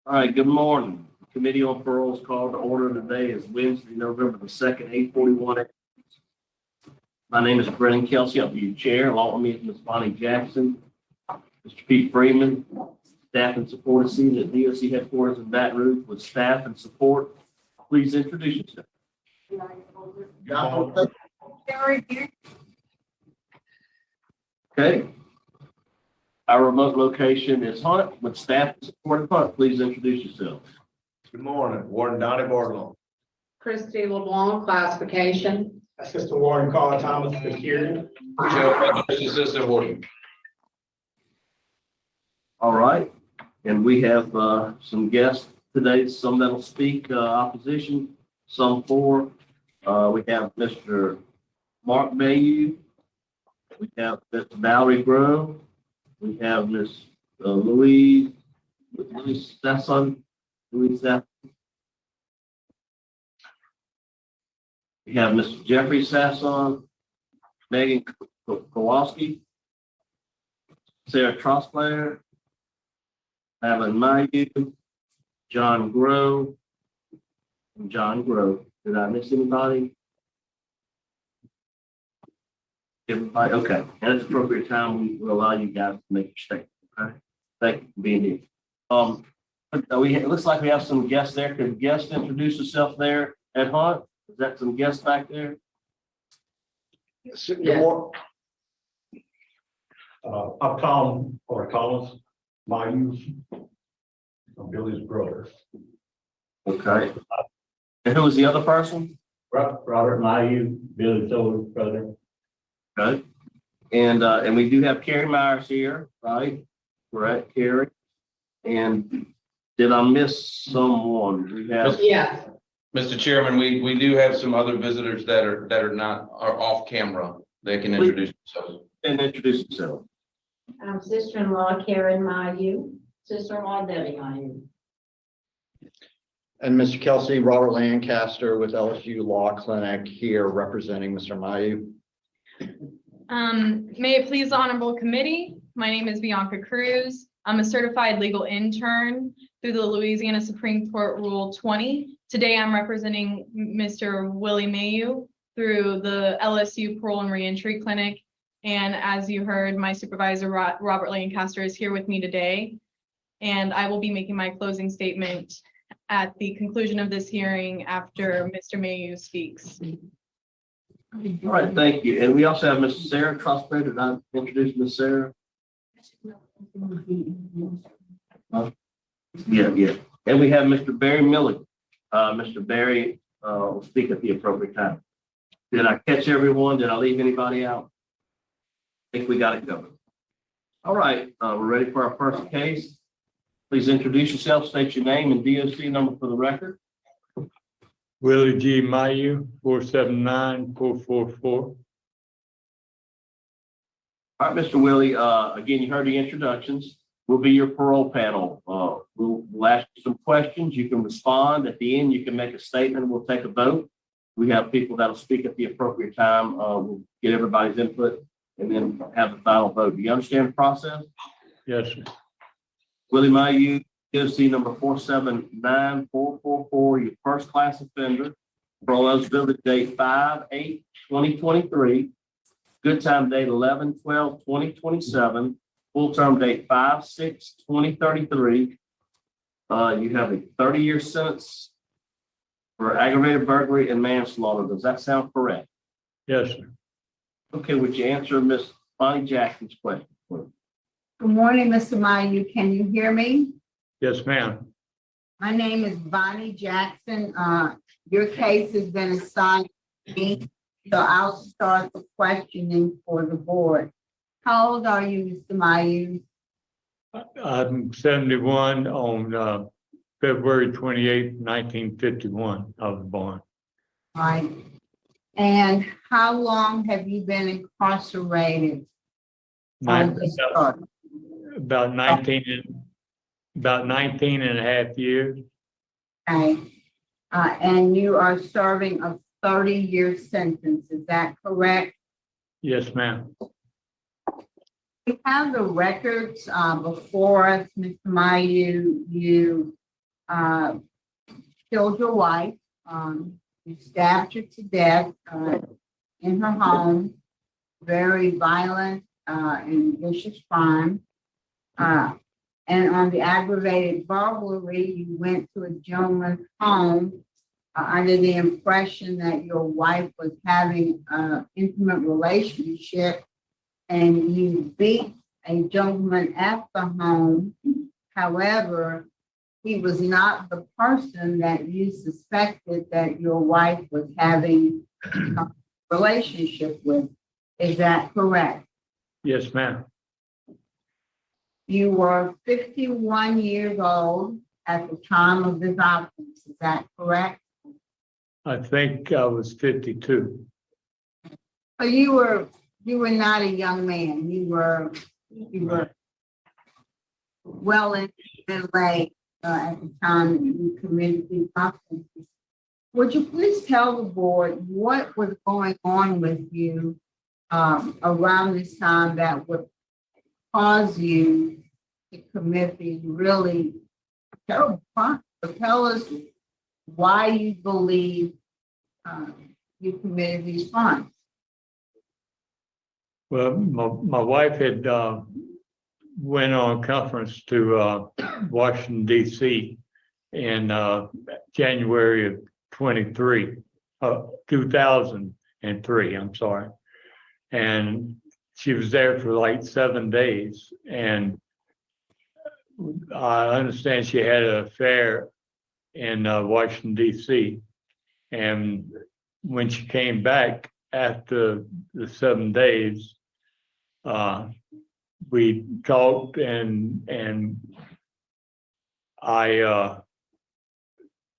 All right, good morning. Committee on Parole is called to order. Today is Wednesday, November the 2nd, 8:41. My name is Brennan Kelsey. I'll be your chair. Along with me is Ms. Bonnie Jackson, Mr. Pete Freeman, staff and support is seated at DOC headquarters in Baton Rouge with staff and support. Please introduce yourself. Okay. Our remote location is Hunt with staff and support of Hunt. Please introduce yourself. Good morning, Warden Donnie Barlow. Christy LeBlanc, classification. Assistant Warden Carl Thomas, security. Assistant Warden. All right, and we have some guests today, some that'll speak opposition, some for. We have Mr. Mark Mayeau. We have Ms. Valerie Grove. We have Ms. Louise Sasson. We have Mr. Jeffrey Sasson, Megan Kowalski, Sarah Trostler, Alan Mayeau, John Grove, and John Grove. Did I miss anybody? Everybody, okay. And at the appropriate time, we will allow you guys to make your statement. Okay. Thank you for being here. It looks like we have some guests there. Could guest introduce yourself there at Hunt? Is that some guests back there? Yeah. I'm Tom or Collins, Mayeau. I'm Billy's brother. Okay. And who was the other person? Robert Mayeau, Billy Soder's brother. Okay. And we do have Carrie Myers here, right? Correct, Carrie. And did I miss someone? We have. Yeah. Mr. Chairman, we do have some other visitors that are off camera. They can introduce themselves. And introduce themselves. Sister-in-law Karen Mayeau, sister-in-law Debbie Mayeau. And Mr. Kelsey, Robert Lancaster with LSU Law Clinic here representing Mr. Mayeau. May it please the honorable committee. My name is Bianca Cruz. I'm a certified legal intern through the Louisiana Supreme Court Rule 20. Today, I'm representing Mr. WillieMayeau through the LSU Parole and Reentry Clinic. And as you heard, my supervisor, Robert Lancaster, is here with me today. And I will be making my closing statement at the conclusion of this hearing after Mr. Mayeau speaks. All right, thank you. And we also have Miss Sarah Trostler. Did I introduce Miss Sarah? Yeah. And we have Mr. Barry Miller. Mr. Barry will speak at the appropriate time. Did I catch everyone? Did I leave anybody out? I think we got it covered. All right, we're ready for our first case. Please introduce yourself, state your name and DOC number for the record. Willie G. Mayeau, 479-444. All right, Mr. Willie, again, you heard the introductions. We'll be your parole panel. We'll ask you some questions. You can respond. At the end, you can make a statement. We'll take a vote. We have people that'll speak at the appropriate time. We'll get everybody's input and then have the final vote. Do you understand the process? Yes, sir. WillieMayeau, DOC number 479444, your first class offender. Parole eligibility date 5/8/2023. Good time date 11/12/2027. Full term date 5/6/2033. You have a 30-year sentence for aggravated burglary and manslaughter. Does that sound correct? Yes, sir. Okay, would you answer Miss Bonnie Jackson's question, please? Good morning, Mr. Mayeau. Can you hear me? Yes, ma'am. My name is Bonnie Jackson. Your case has been assigned to me, so I'll start the questioning for the board. How old are you, Mr. Mayeau? I'm 71 on February 28, 1951. I was born. Right. And how long have you been incarcerated? About 19 and a half years. Okay. And you are serving a 30-year sentence. Is that correct? Yes, ma'am. We have the records before us, Mr. Mayeau. You killed your wife, you stabbed her to death, in her home, very violent, and vicious crime. And on the aggravated burglary, you went to a gentleman's home under the impression that your wife was having an intimate relationship, and you beat a gentleman at the home. However, he was not the person that you suspected that your wife was having a relationship with. Is that correct? Yes, ma'am. You were 51 years old at the time of this offense. Is that correct? I think I was 52. But you were not a young man. You were well into the late at the time that you committed these offenses. Would you please tell the board what was going on with you around this time that would cause you to commit these really terrible crimes? So tell us why you believe you committed these crimes. Well, my wife had went on a conference to Washington, D.C. in January of 2003, I'm sorry. And she was there for like 7 days. And I understand she had an affair in Washington, D.C. And when she came back after the 7 days, we talked and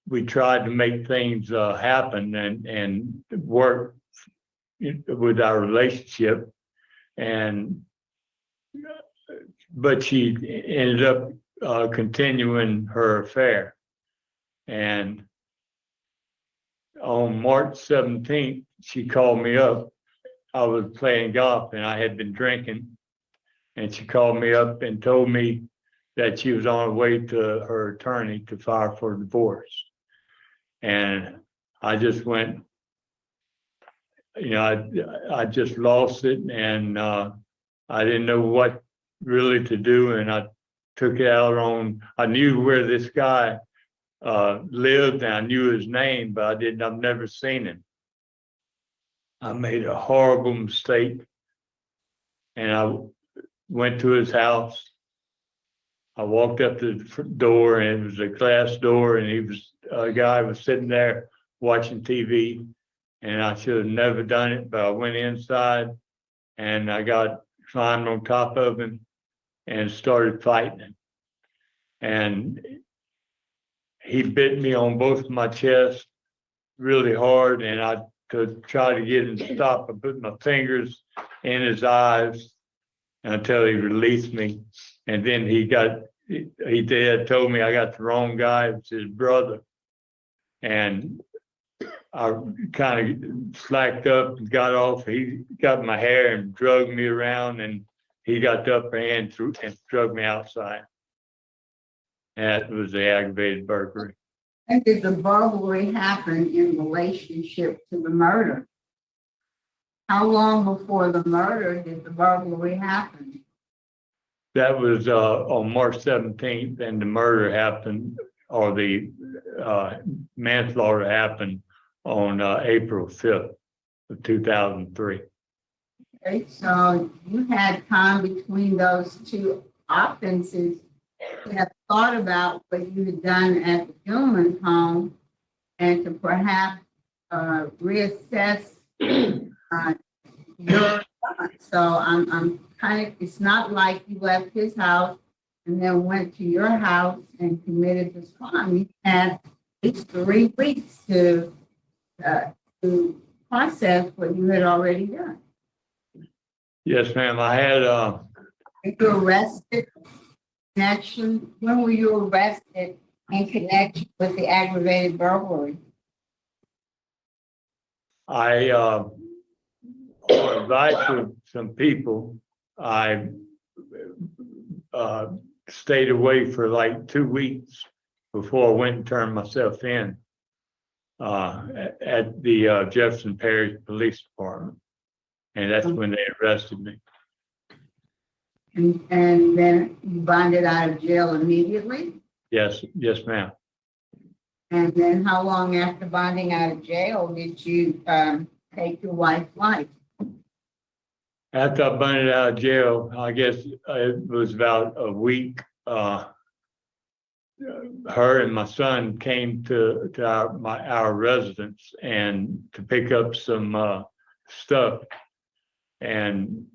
we tried to make things happen and work with our relationship. But she ended up continuing her affair. And on March 17th, she called me up. I was playing golf and I had been drinking. And she called me up and told me that she was on her way to her attorney to file for divorce. And I just went, I just lost it, and I didn't know what really to do. And I took it out on, I knew where this guy lived and I knew his name, but I've never seen him. I made a horrible mistake, and I went to his house. I walked up to the door, and it was a glass door, and a guy was sitting there watching TV, and I should have never done it, but I went inside and I climbed on top of him and started fighting him. And he bit me on both of my chest really hard, and to try to get him to stop, I put my fingers in his eyes until he released me. And then he told me I got the wrong guy. It was his brother. And I kind of slacked up and got off. He got my hair and drugged me around, and he got the upper hand and drugged me outside. That was the aggravated burglary. And did the burglary happen in relationship to the murder? How long before the murder did the burglary happen? That was on March 17th, and the murder happened, or the manslaughter happened on April 5th of 2003. Okay, so you had time between those two offenses to have thought about what you had done at the gentleman's home and to perhaps reassess your thoughts. So I'm kind of, it's not like you left his house and then went to your house and committed this crime. You had at least 3 weeks to process what you had already done. Yes, ma'am. I had. Were you arrested? When were you arrested in connection with the aggravated burglary? On advice of some people, I stayed away for like 2 weeks before I went and turned myself in at the Jefferson Parish Police Department. And that's when they arrested me. And then you bonded out of jail immediately? Yes, ma'am. And then how long after bonding out of jail did you take your wife's life? After I bonded out of jail, I guess it was about a week. Her and my son came to our residence and to pick up some stuff. And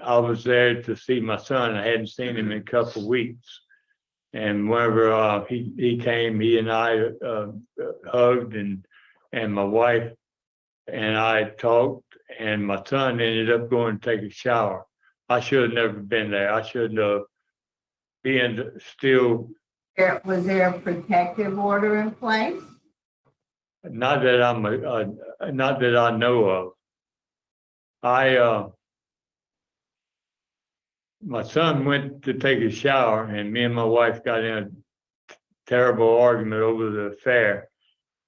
I was there to see my son. I hadn't seen him in a couple of weeks. And whenever he came, he and I hugged, and my wife and I talked, and my son ended up going to take a shower. I should have never been there. I should have been still. Was there a protective order in place? Not that not that I know of. My son went to take a shower, and me and my wife got in a terrible argument over the affair,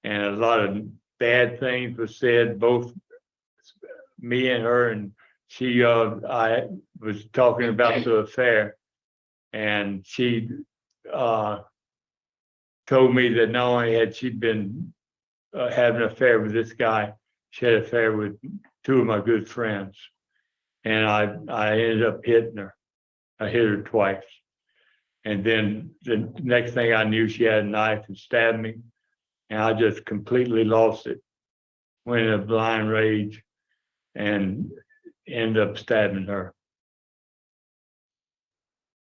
and a lot of bad things were said, both me and her, and I was talking about the affair, and she told me that not only had she been having an affair with this guy, she had an affair with two of my good friends, and I ended up hitting her. I hit her twice. And then the next thing I knew, she had a knife and stabbed me. And I just completely lost it. Went in a blind rage and ended up stabbing her.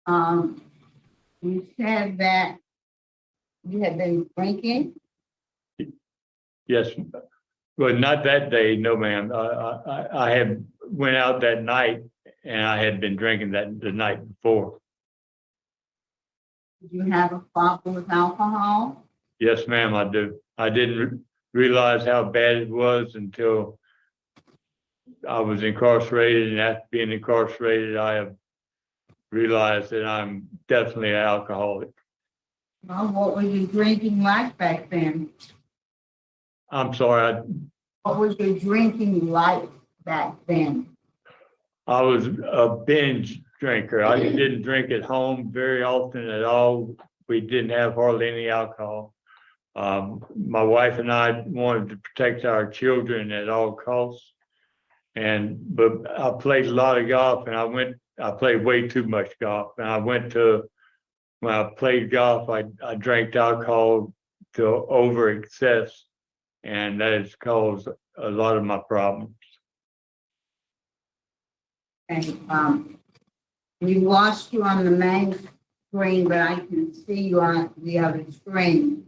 You said that you had been drinking? Yes. Well, not that day, no, ma'am. I had went out that night, and I had been drinking the night before. Did you have a problem with alcohol? Yes, ma'am, I do. I didn't realize how bad it was until I was incarcerated, and after being incarcerated, I have realized that I'm definitely an alcoholic. Well, what were you drinking like back then? I'm sorry, What was your drinking like back then? I was a binge drinker. I didn't drink at home very often at all. We didn't have hardly any alcohol. My wife and I wanted to protect our children at all costs. But I played a lot of golf, and I played way too much golf. And when I played golf, I drank alcohol to over excess, and that has caused a lot of my problems. And we lost you on the main screen, but I can see you on the other screen.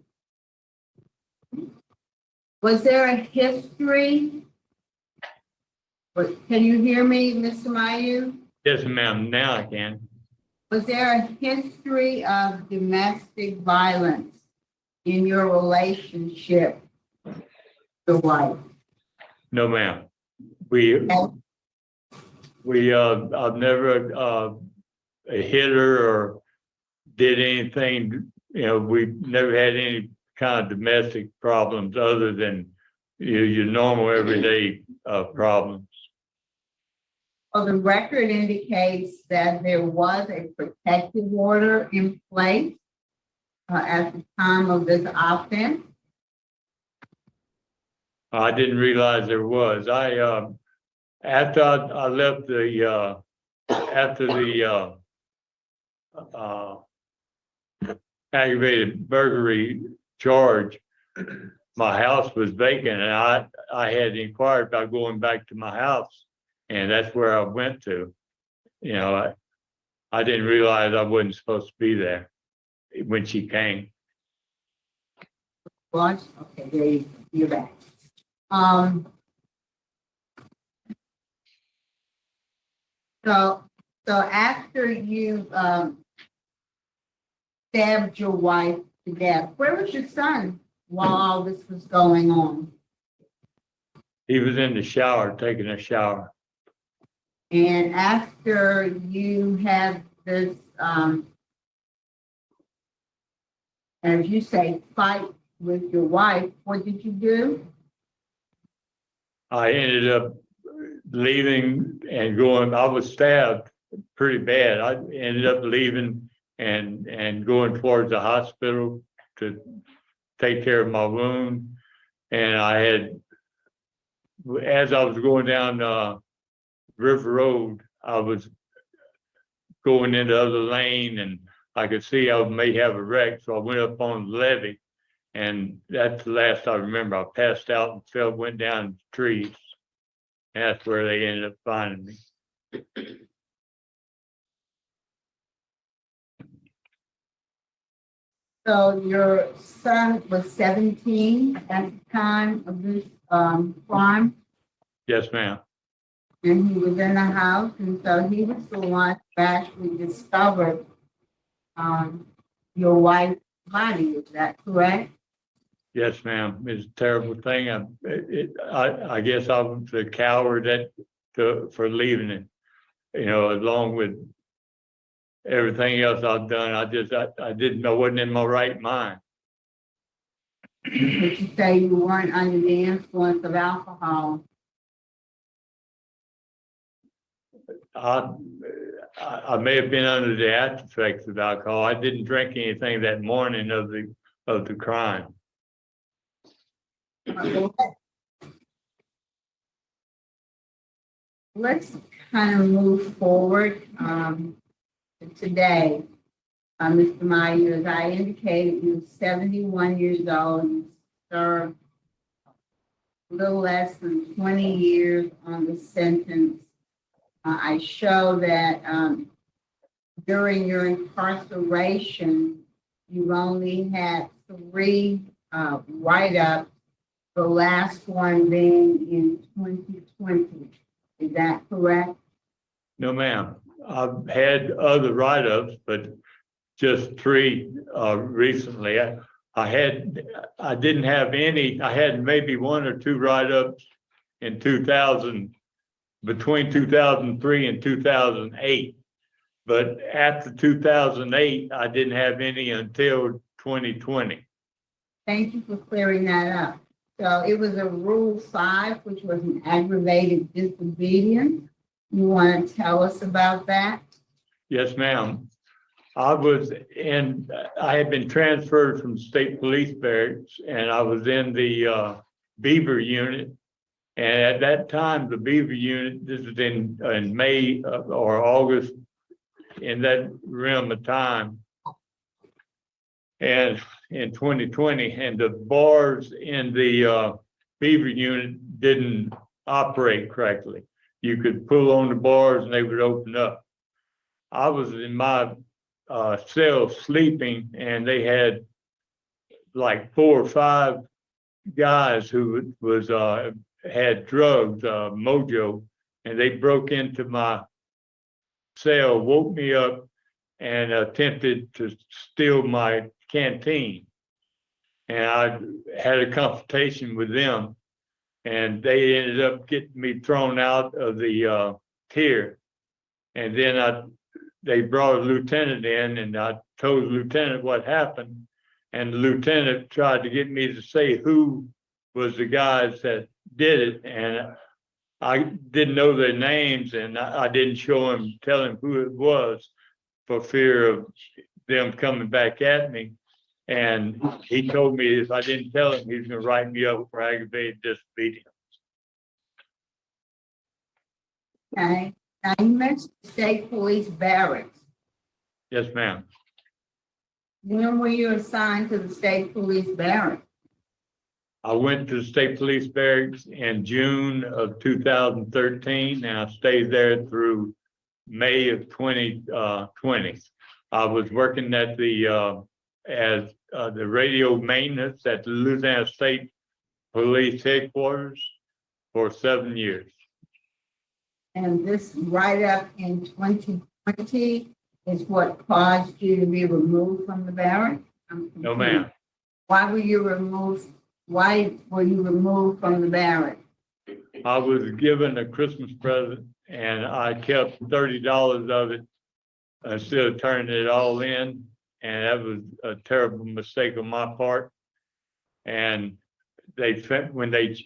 Was there a history? Can you hear me, Mr. Mayeau? Yes, ma'am. Now I can. Was there a history of domestic violence in your relationship with your wife? No, ma'am. I've never hit her or did anything. We've never had any kind of domestic problems other than your normal everyday problems. Well, the record indicates that there was a protective order in place at the time of this offense. I didn't realize there was. After I left after the aggravated burglary charge, my house was vacant, and I had inquired about going back to my house, and that's where I went to. I didn't realize I wasn't supposed to be there when she came. Was? Okay, there you go. You're back. So after you stabbed your wife to death, where was your son while all this was going on? He was in the shower, taking a shower. And after you had this as you say, fight with your wife, what did you do? I ended up leaving and going, I was stabbed pretty bad. I ended up leaving and going towards the hospital to take care of my wound. And I had, as I was going down River Road, I was going into the other lane and I could see I may have a wreck. So I went up on the levee, and that's the last I remember. I passed out and went down the trees. And that's where they ended up finding me. So your son was 17 at the time of this crime, Yes, ma'am. and he was in the house, and so he was the one who actually discovered your wife's body. Is that correct? Yes, ma'am. It's a terrible thing. I guess I was a coward for leaving it. You know, along with everything else I've done, I didn't know, wasn't in my right mind. But you say you weren't under the influence of alcohol. I may have been under the after effects of alcohol. I didn't drink anything that morning of the crime. Let's kind of move forward to today. Mr. Mayeau, as I indicated, you're 71 years old. You served a little less than 20 years on the sentence. I show that during your incarceration, you've only had 3 write-ups, the last one being in 2020. Is that correct? No, ma'am. I've had other write-ups, but just 3 recently. I didn't have any. I had maybe 1 or 2 write-ups in 2000, between 2003 and 2008. But after 2008, I didn't have any until 2020. Thank you for clearing that up. So it was a Rule 5, which was an aggravated disobedience. You want to tell us about that? Yes, ma'am. I had been transferred from state police barracks, and I was in the Beaver unit. And at that time, the Beaver unit, this was in May or August, in that realm of time, and in 2020, and the bars in the Beaver unit didn't operate correctly. You could pull on the bars and they would open up. I was in my cell sleeping, and they had like 4 or 5 guys who had drugs, mojo, and they broke into my cell, woke me up, and attempted to steal my canteen. And I had a confrontation with them, and they ended up getting me thrown out of the tier. And then they brought a lieutenant in, and I told the lieutenant what happened. And the lieutenant tried to get me to say who was the guys that did it. And I didn't know their names, and I didn't tell him who it was for fear of them coming back at me. And he told me if I didn't tell him, he was going to write me up for aggravated disobedience. Okay. Now you mentioned state police barracks. Yes, ma'am. When were you assigned to the state police barracks? I went to the state police barracks in June of 2013, and I stayed there through May of 2020. I was working at as the radio maintenance at the Louisiana State Police Headquarters for 7 years. And this write-up in 2020 is what caused you to be removed from the barracks? No, ma'am. Why were you removed? Why were you removed from the barracks? I was given a Christmas present, and I kept $30 of it instead of turning it all in. and that was a terrible mistake on my part. And when they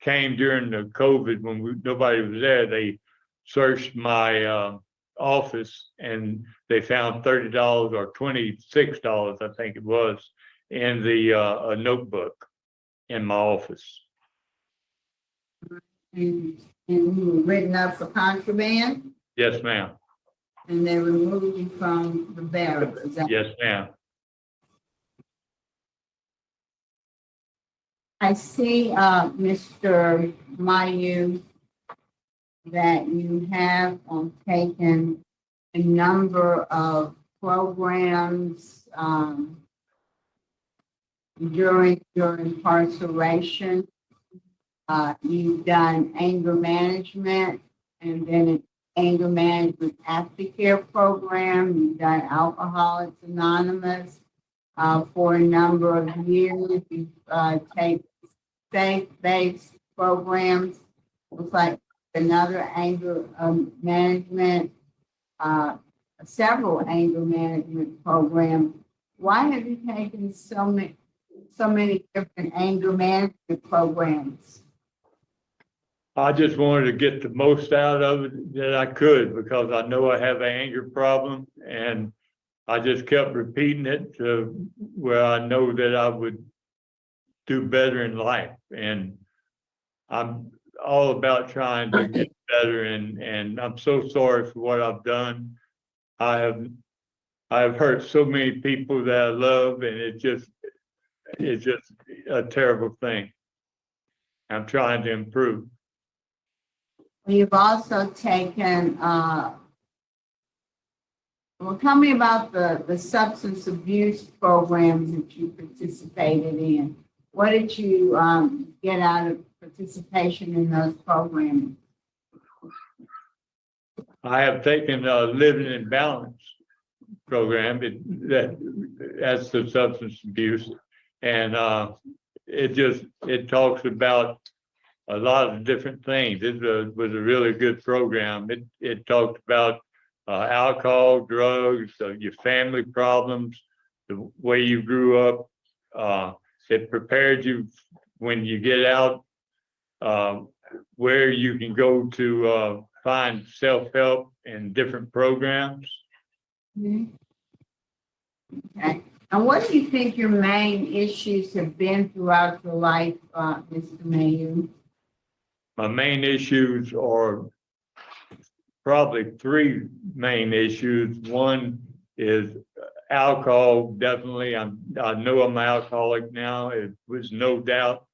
came during the COVID, when nobody was there, they searched my office and they found $30 or $26, I think it was, in the a notebook in my office. And you were written up for contraband, Yes, ma'am. and they removed you from the barracks. Is that- Yes, ma'am. I see, Mr. Mayeau, that you have taken a number of programs during your incarceration. You've done anger management and then an anger management aftercare program. You've done Alcoholics Anonymous for a number of years. You've taken faith-based programs. Looks like another anger management, several anger management programs. Why have you taken so many different anger management programs? I just wanted to get the most out of it that I could because I know I have an anger problem, and I just kept repeating it to where I know that I would do better in life. And I'm all about trying to get better, and I'm so sorry for what I've done. I have hurt so many people that I love, and it's just a terrible thing. I'm trying to improve. You've also taken, well, tell me about the substance abuse programs that you participated in. What did you get out of participation in those programs? I have taken a living in balance program. That's the substance abuse, and it talks about a lot of different things. It was a really good program. It talked about alcohol, drugs, your family problems, the way you grew up. It prepared you when you get out, where you can go to find self-help in different programs. Mm-hmm. Okay. And what do you think your main issues have been throughout your life, Mr. Mayeau? My main issues are probably three main issues. One is alcohol, definitely. I know I'm an alcoholic now. It was no doubt.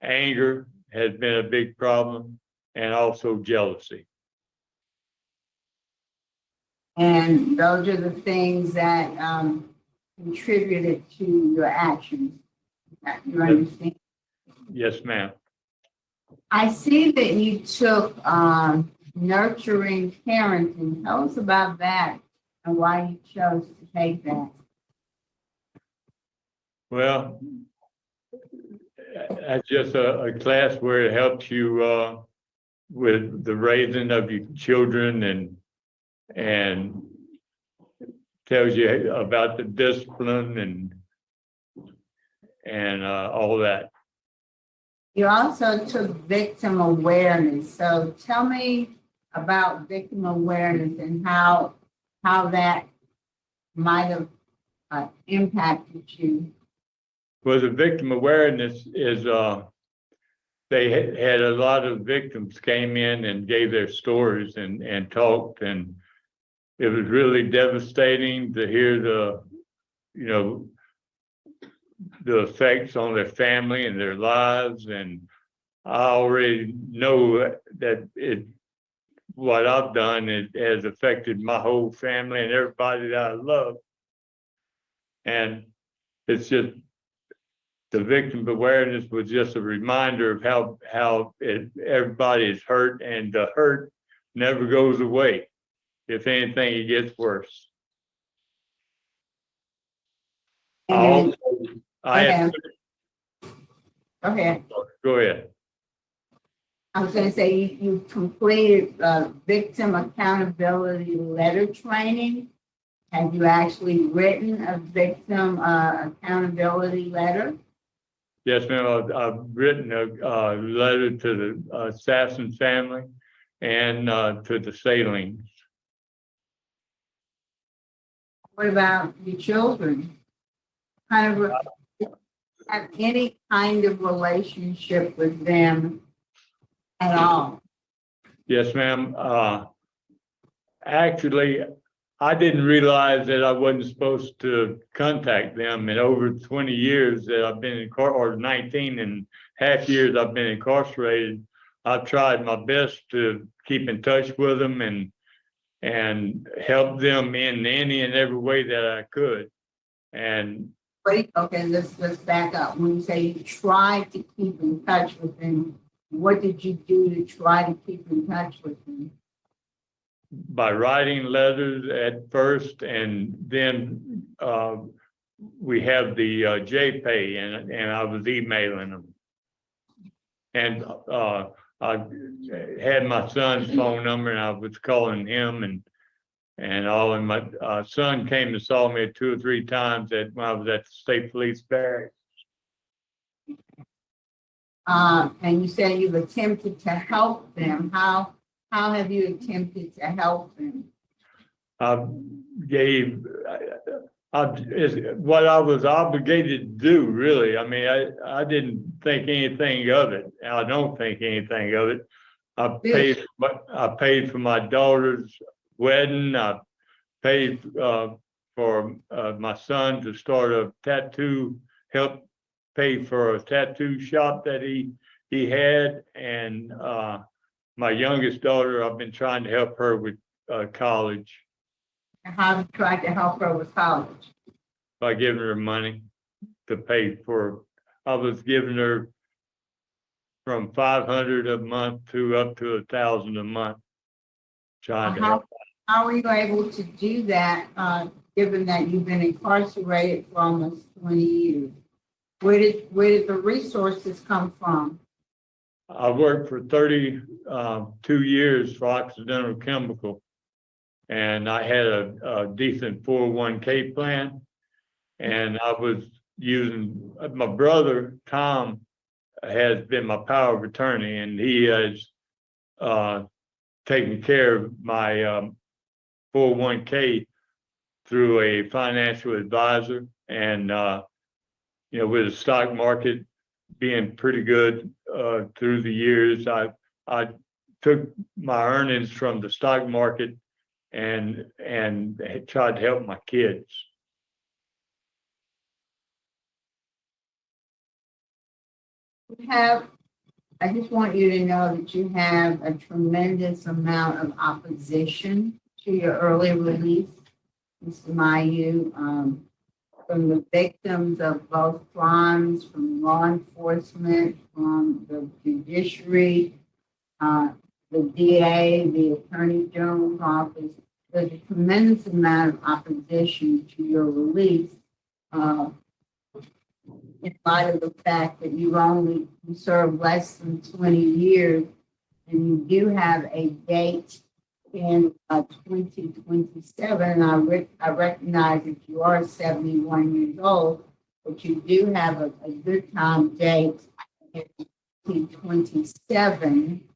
Anger has been a big problem, and also jealousy. And those are the things that contributed to your actions. You understand? Yes, ma'am. I see that you took nurturing parenting. Tell us about that and why you chose to take that. Well, that's just a class where it helps you with the raising of your children and tells you about the discipline and all that. You also took victim awareness. So tell me about victim awareness and how that might have impacted you. Well, the victim awareness is they had a lot of victims came in and gave their stories and talked, and it was really devastating to hear the effects on their family and their lives. And I already know that what I've done, it has affected my whole family and everybody that I love. And it's just, the victim awareness was just a reminder of how everybody is hurt, and the hurt never goes away. If anything, it gets worse. And Go okay. Go ahead. I was going to say you completed victim accountability letter training. Have you actually written a victim accountability letter? Yes, ma'am. I've written a letter to the assassin family and to the Salings. What about your children? Kind of have any kind of relationship with them at all? Yes, ma'am. Actually, I didn't realize that I wasn't supposed to contact them in over 20 years that I've been or 19 and half years I've been incarcerated. I've tried my best to keep in touch with them and help them in any and every way that I could. And Wait, okay, let's back up. When you say you tried to keep in touch with them, what did you do to try to keep in touch with them? by writing letters at first, and then we have the JPay, and I was emailing them. And I had my son's phone number, and I was calling him and all. And my son came and saw me 2 or 3 times when I was at the state police barracks. And you said you've attempted to help them. How have you attempted to help them? I gave what I was obligated to do, really. I mean, I didn't think anything of it. I don't think anything of it. I paid for my daughter's wedding. I paid for my son to start a tattoo, help pay for a tattoo shop that he had, and my youngest daughter, I've been trying to help her with college. How have you tried to help her with college? By giving her money to pay for. I was giving her from $500 a month to up to $1,000 a month, trying to help. How were you able to do that, given that you've been incarcerated for almost 20 years? Where did the resources come from? I worked for 32 years for Occidental Chemical, and I had a decent 401k plan, and I was using, my brother, Tom, has been my power of attorney, and he has taken care of my 401k through a financial advisor. And, with the stock market being pretty good through the years, I took my earnings from the stock market and tried to help my kids. I just want you to know that you have a tremendous amount of opposition to your early release, Mr. Mayeau, from the victims of both crimes, from law enforcement, from the judiciary, the DA, the Attorney General's office. There's a tremendous amount of opposition to your release, in light of the fact that you served less than 20 years, and you do have a date in 2027. I recognize that you are 71 years old, but you do have a good time date in 2027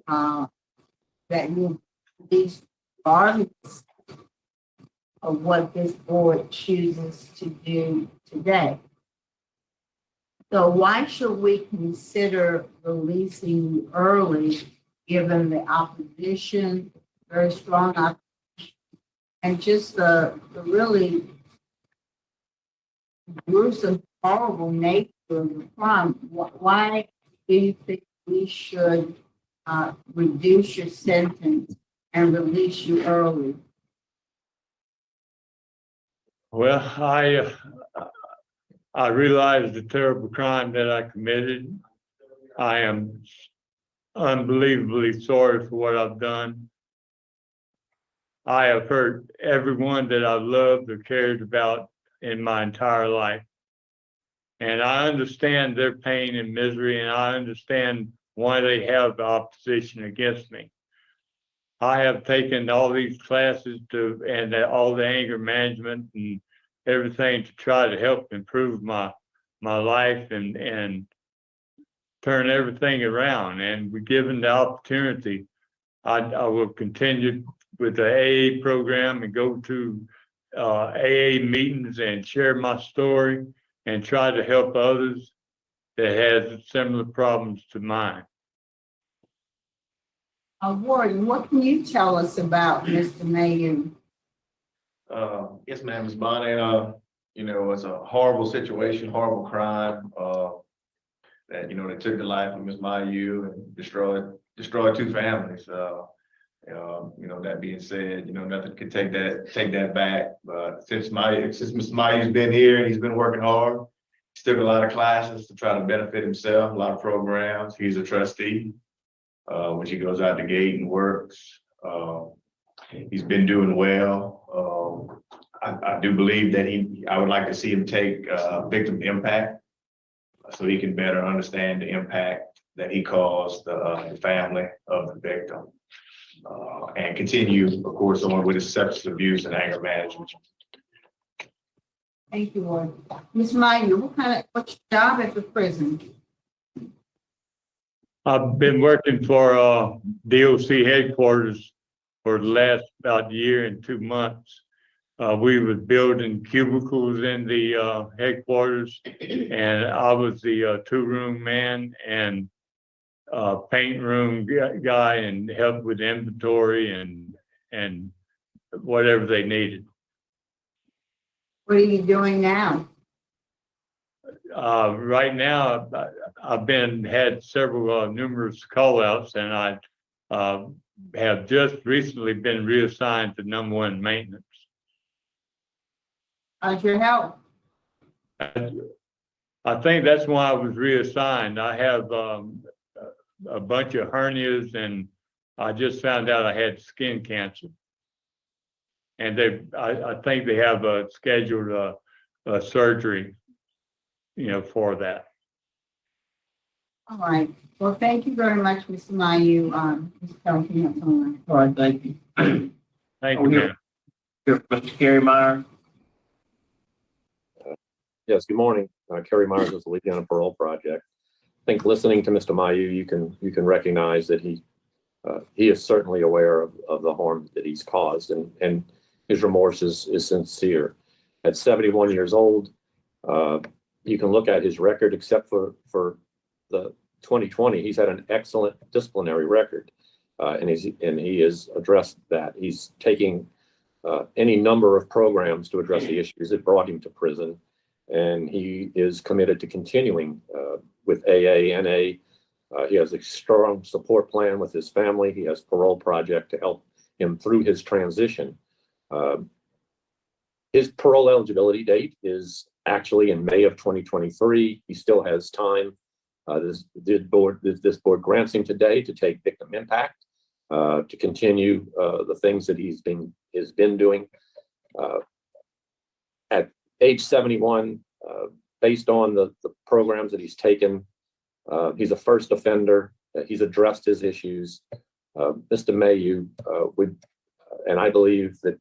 that you'll be regardless of what this board chooses to do today. So why should we consider releasing you early, given the opposition, very strong opposition, and just the really gruesome, horrible nature of the crime? Why do you think we should reduce your sentence and release you early? Well, I realized the terrible crime that I committed. I am unbelievably sorry for what I've done. I have hurt everyone that I've loved or cared about in my entire life. And I understand their pain and misery, and I understand why they have the opposition against me. I have taken all these classes and all the anger management and everything to try to help improve my life and turn everything around. And we're given the opportunity, I will continue with the AA program and go to AA meetings and share my story and try to help others that has similar problems to mine. Warden, what can you tell us about Mr. Mayeau? Yes, ma'am, Ms. Bonnie, it's a horrible situation, horrible crime, that, they took the life of Ms. Mayeau and destroyed two families. That being said, nothing could take that back. But since Mr. Mayeau's been here and he's been working hard, he's took a lot of classes to try to benefit himself, a lot of programs. He's a trustee, which he goes out the gate and works. He's been doing well. I do believe that I would like to see him take victim impact so he can better understand the impact that he caused the family of the victim. And continue, of course, on with his substance abuse and anger management. Thank you, Warden. Ms. Mayeau, what's your job at the prison? I've been working for DOC headquarters for the last about year and 2 months. We was building cubicles in the headquarters, and I was the 2-room man and paint room guy and helped with inventory and whatever they needed. What are you doing now? Right now, I've had several numerous call outs, and I have just recently been reassigned to #1 maintenance. How's your health? I think that's why I was reassigned. I have a bunch of hernias, and I just found out I had skin cancer. And I think they have scheduled a surgery, for that. All right. Well, thank you very much, Mr. Mayeau. Mr. Pelkey, that's all right. All right, thank you. Thank Oh, you, here. ma'am. Here, Mr. Kerry Meyer. Yes, good morning. Kerry Myers with the Louisiana Parole Project. I think listening to Mr. Mayeau, you can recognize that he is certainly aware of the harm that he's caused, and his remorse is sincere. At 71 years old, you can look at his record, except for the 2020, he's had an excellent disciplinary record, and he has addressed that. He's taking any number of programs to address the issues that brought him to prison, and he is committed to continuing with AA, NA. He has a strong support plan with his family. He has Parole Project to help him through his transition. His parole eligibility date is actually in May of 2023. He still has time. This board grants him today to take victim impact, to continue the things that he's been doing. At age 71, based on the programs that he's taken, he's a first offender. He's addressed his issues. Mr. Mayeau and I believe that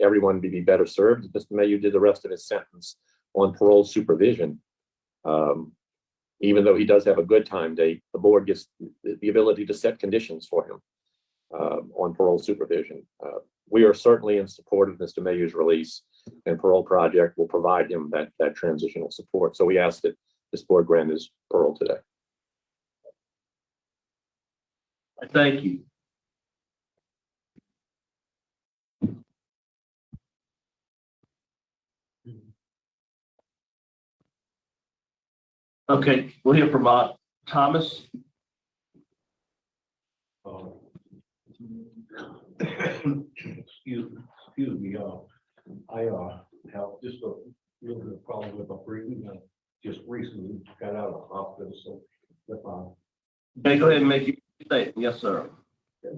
everyone would be better served if Mr. Mayeau did the rest of his sentence on parole supervision. Even though he does have a good time date, the board gets the ability to set conditions for him on parole supervision. We are certainly in support of Mr. Mayeau's release, and Parole Project will provide him that transitional support. So we ask that this board grant his parole today. Thank you. Okay, we'll hear from Thomas. Excuse me, I have just a little bit of problem with my breathing. I just recently got out of the hospital, so if Okay, go ahead and make your statement. Yes, sir.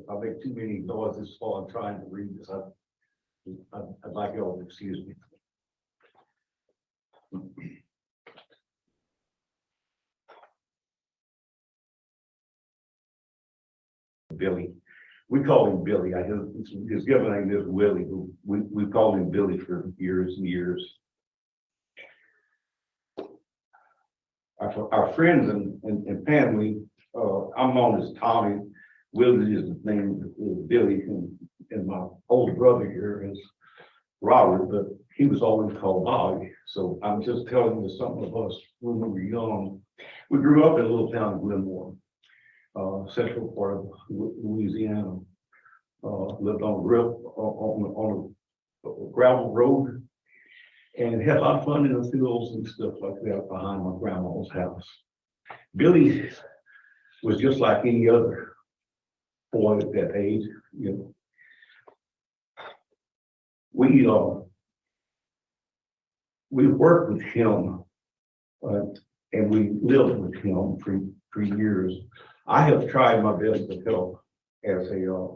I make too many noises while I'm trying to read this, I'd like y'all to excuse me. Billy we call him Billy. His given name is Willie. We called him Billy for years and years. Our friends and family, I'm known as Tommy. Willie is his name, is Billy, and my older brother here is Robert, but he was always called Bobby. So I'm just telling you something of us when we were young. We grew up in a little town of Glenmore, central part of Louisiana. Lived on a gravel road and had a lot of fun in the fields and stuff like that behind my grandma's house. Billy was just like any other boy at that age, you know. We worked with him and we lived with him for years. I have tried my best to help as a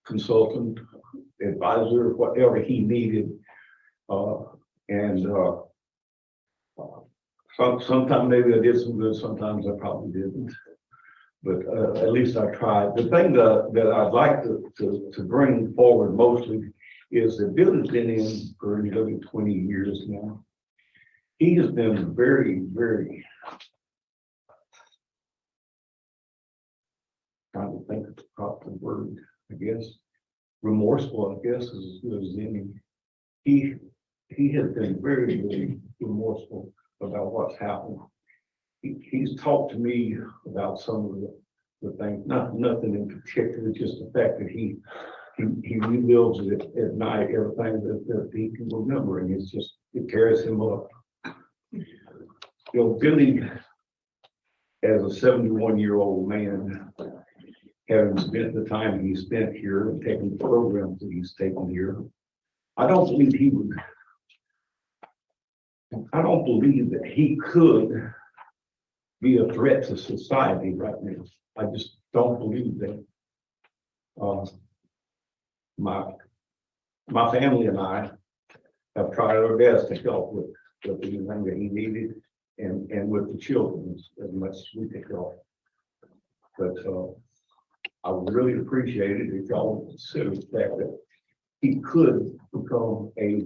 consultant, advisor, whatever he needed. Sometimes maybe I did some good, sometimes I probably didn't. But at least I tried. The thing that I'd like to bring forward mostly is that Billy's been in for nearly 20 years now. He has been very, very, trying to think of the proper word, I guess, remorseful, I guess, is as good as any. He has been very, very remorseful about what's happened. He's talked to me about some of the things, nothing in particular, just the fact that he relives it at night, everything that he can remember, and it tears him up. You know, Billy, as a 71-year-old man, having spent the time he spent here and taken the programs that he's taken here, I don't believe that he could be a threat to society right now. I just don't believe that. My family and I have tried our best to help with anything that he needed and with the children as much as we could help. But I would really appreciate it if y'all would consider the fact that he could become a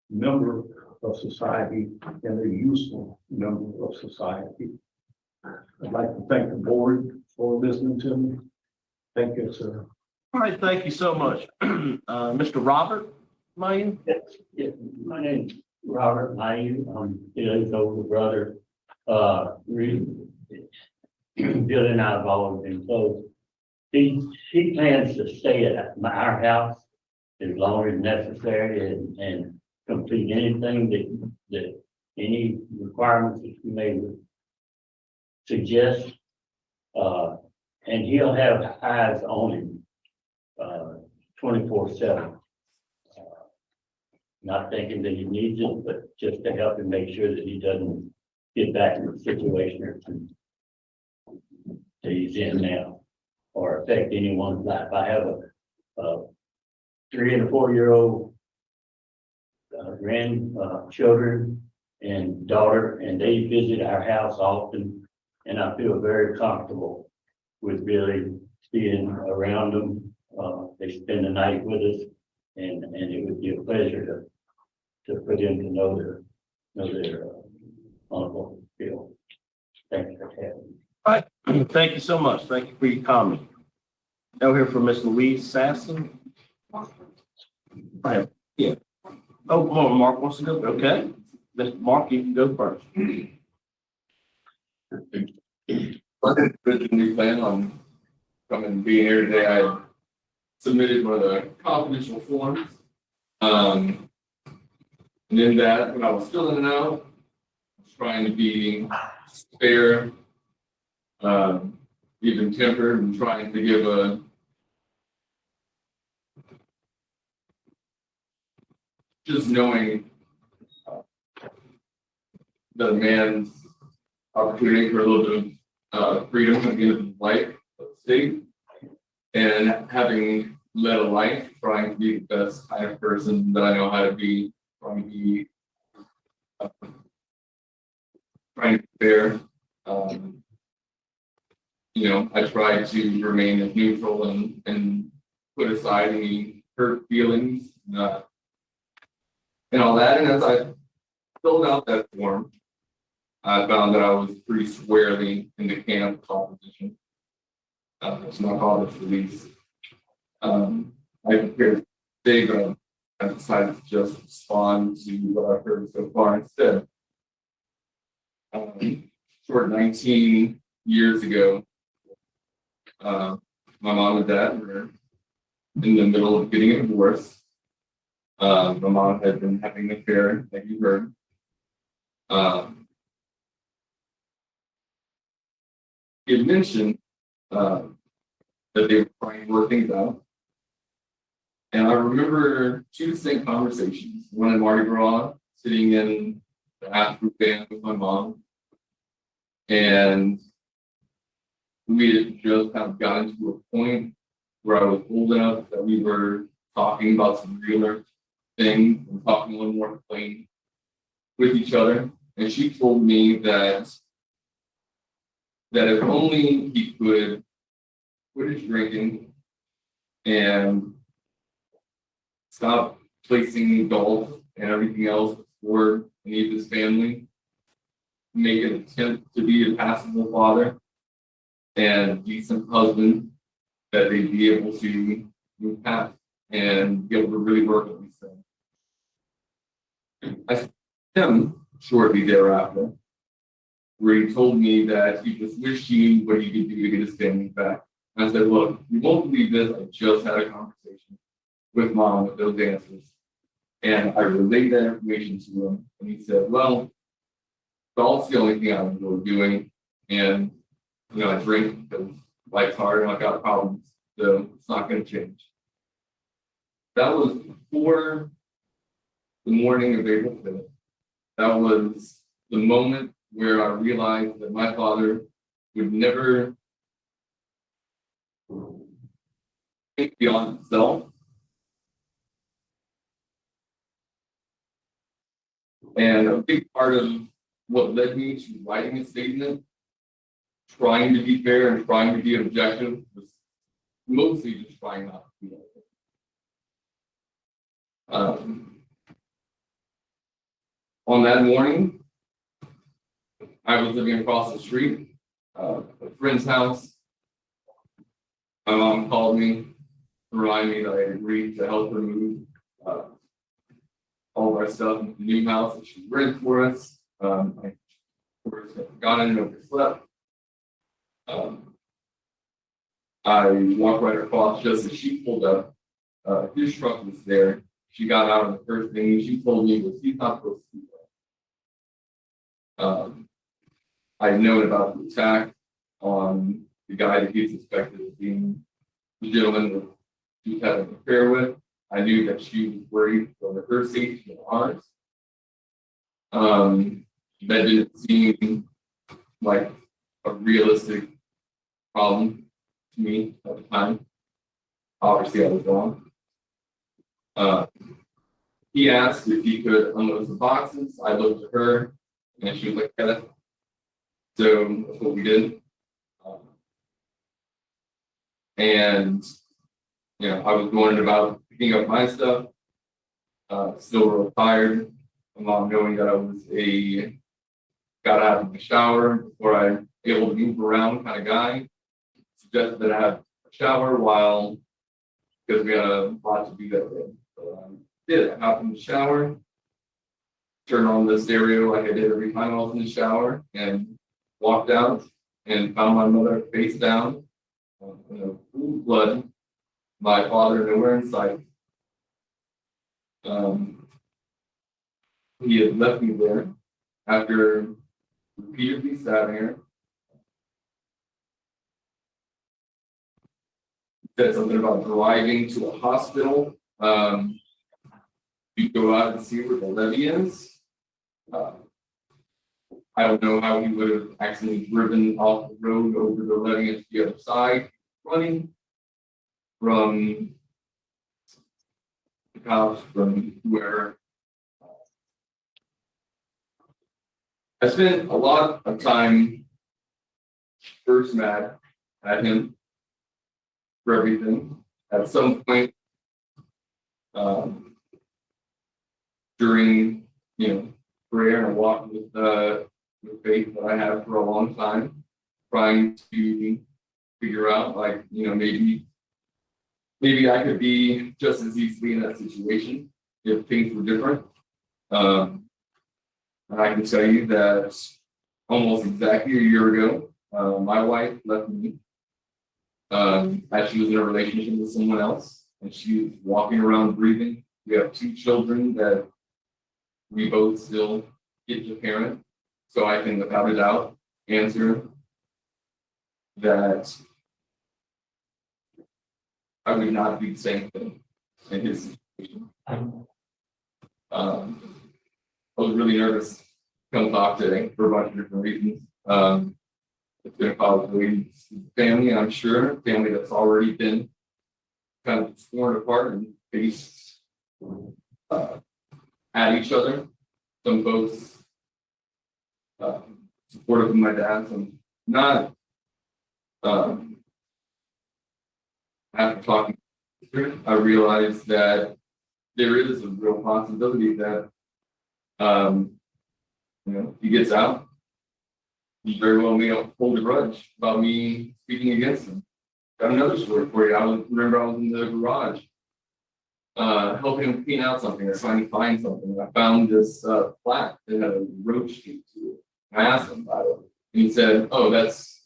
member of society and a useful member of society. I'd like to thank the board for listening to me. Thank you, sir. All right, thank you so much. Mr. Robert Mayeau? Yes, my name's Robert Mayeau. I'm Billy's older brother. Billy and I have always been close. He plans to stay at our house as long as necessary and complete anything that any requirements that you may suggest. And he'll have eyes on him 24/7. Not thinking that he needs it, but just to help him make sure that he doesn't get back in the situation that he's in now or affect anyone's life. I have a 3 and 4 year old grandchildren and daughter, and they visit our house often, and I feel very comfortable with Billy being around them. They spend the night with us, and it would be a pleasure for them to know their uncle Bill. Thanks for having me. All right, thank you so much. Thank you for your comment. Now hear from Miss Louise Sasson. Right. Yeah. Oh, come on, Mark wants to go. Okay. Mr. Mark, you can go first. I originally planned on coming and being here today. I submitted one of the confidential forms. And in that, when I was filling it out, I was trying to be fair, even tempered, and trying to give just knowing that a man's opportunity for a little bit of freedom at the end of his life, let's see, and having led a life, trying to be the best kind of person that I know how to be, trying to be fair. I tried to remain as neutral and put aside any hurt feelings, and all that. And as I filled out that form, I found that I was pretty squarely in the camp of opposition to my father's release. I prepared big, I decided to just respond to what I've heard so far instead. Short 19 years ago, my mom and dad were in the middle of getting a divorce. My mom had been having an affair, like you heard. He had mentioned that they were trying to work things out. And I remember two distinct conversations, one in Mardi Gras, sitting in the half-group band with my mom. And we had just kind of gotten to a point where I was old enough that we were talking about some realer things and talking a little more plain with each other. And she told me that if only he could quit his drinking and stop placing golf and everything else before any of his family, make an attempt to be a passable father and decent husband, that they'd be able to move past and be able to really work on these things. I saw him shortly thereafter, where he told me that he just wished he knew what he could do to get his family back. And I said, look, you won't believe this. I just had a conversation with mom with those answers. And I relayed that information to him. And he said, well, golf's the only thing I enjoy doing. And, I drink because life's hard and I've got problems. So it's not going to change. That was before the morning of April 5th. That was the moment where I realized that my father would never think beyond himself. And a big part of what led me to writing a statement, trying to be fair and trying to be objective, was mostly just trying not to be on that morning, I was living across the street, at a friend's house. My mom called me to remind me that I had agreed to help her move all of our stuff into the new house that she rented for us. I, of course, had forgotten and overslept. I walked right across just as she pulled up. His truck was there. She got out, and the first thing she told me was, he's not supposed to be there. I had known about the attack on the guy that he suspected of being the gentleman that he was having an affair with. I knew that she was worried for her safety and ours. That didn't seem like a realistic problem to me at the time. Obviously, I was wrong. He asked if he could unload some boxes. I looked at her, and she was like, yeah. So that's what we did. And I was going about picking up my stuff, still real tired. My mom, knowing that I was got out of the shower before I was able to move around kind of guy, suggested that I have a shower because we had a lot to do that day. So I did. I hopped in the shower, turned on the stereo like I did every time I was in the shower, and walked out and found my mother face down, in a pool of blood. My father nowhere in sight. He had left me there after repeatedly stabbing her. Said something about driving to a hospital to go out and see where the levee is. I don't know how he would have accidentally driven off the road over the levee into the other side, running from the house, from where I spent a lot of time first mad at him for everything. At some point, during, prayer and walk with faith that I have for a long time, trying to figure out, like, maybe I could be just as easily in that situation if things were different. And I can tell you that almost exactly a year ago, my wife left me as she was in a relationship with someone else, and she was walking around breathing. We have 2 children that we both still get to parent, so I can, without a doubt, answer that I would not do the same thing in his situation. I was really nervous to come talk today for a bunch of different reasons. It's going to cause Louis' family, I'm sure, family that's already been kind of torn apart and faced at each other. Some folks supportive of my dad, some not. After talking, I realized that there is a real possibility that he gets out. He very well may hold a grudge about me speaking against him. Got another story for you. I was in the garage helping him clean out something or trying to find something. I found this plaque that had a roach sheet to it. I asked him about it. And he said, "Oh, that's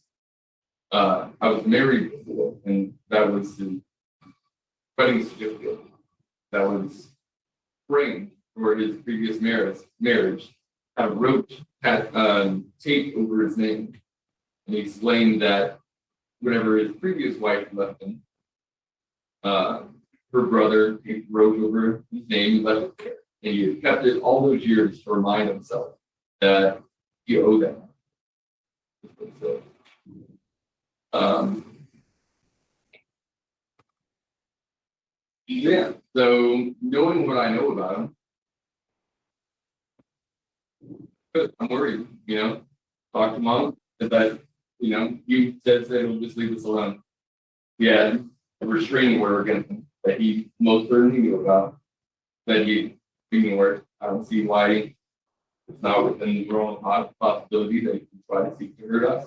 I was married before, and that was the wedding certificate that was framed for his previous marriage. Had a roach had tape over his name." And he explained that whenever his previous wife left him, her brother wrote over his name and left it there. And he had kept it all those years to remind himself that he owed them. So, yeah, so knowing what I know about him, I'm worried, talk to Mom, that, you said he'll just leave us alone. He had a restraining order against him that he most certainly knew about, that he ignored. I don't see why it's not within the realm of possibility that he can try to seek to hurt us.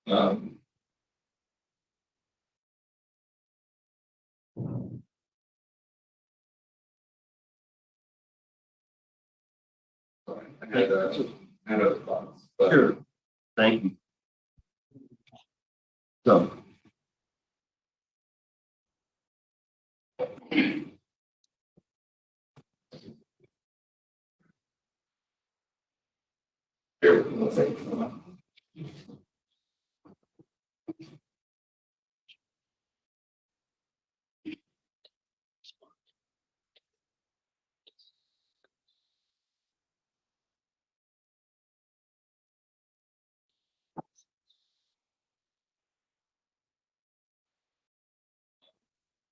I had other thoughts. But Sure. Thank you. So. Here, let's say,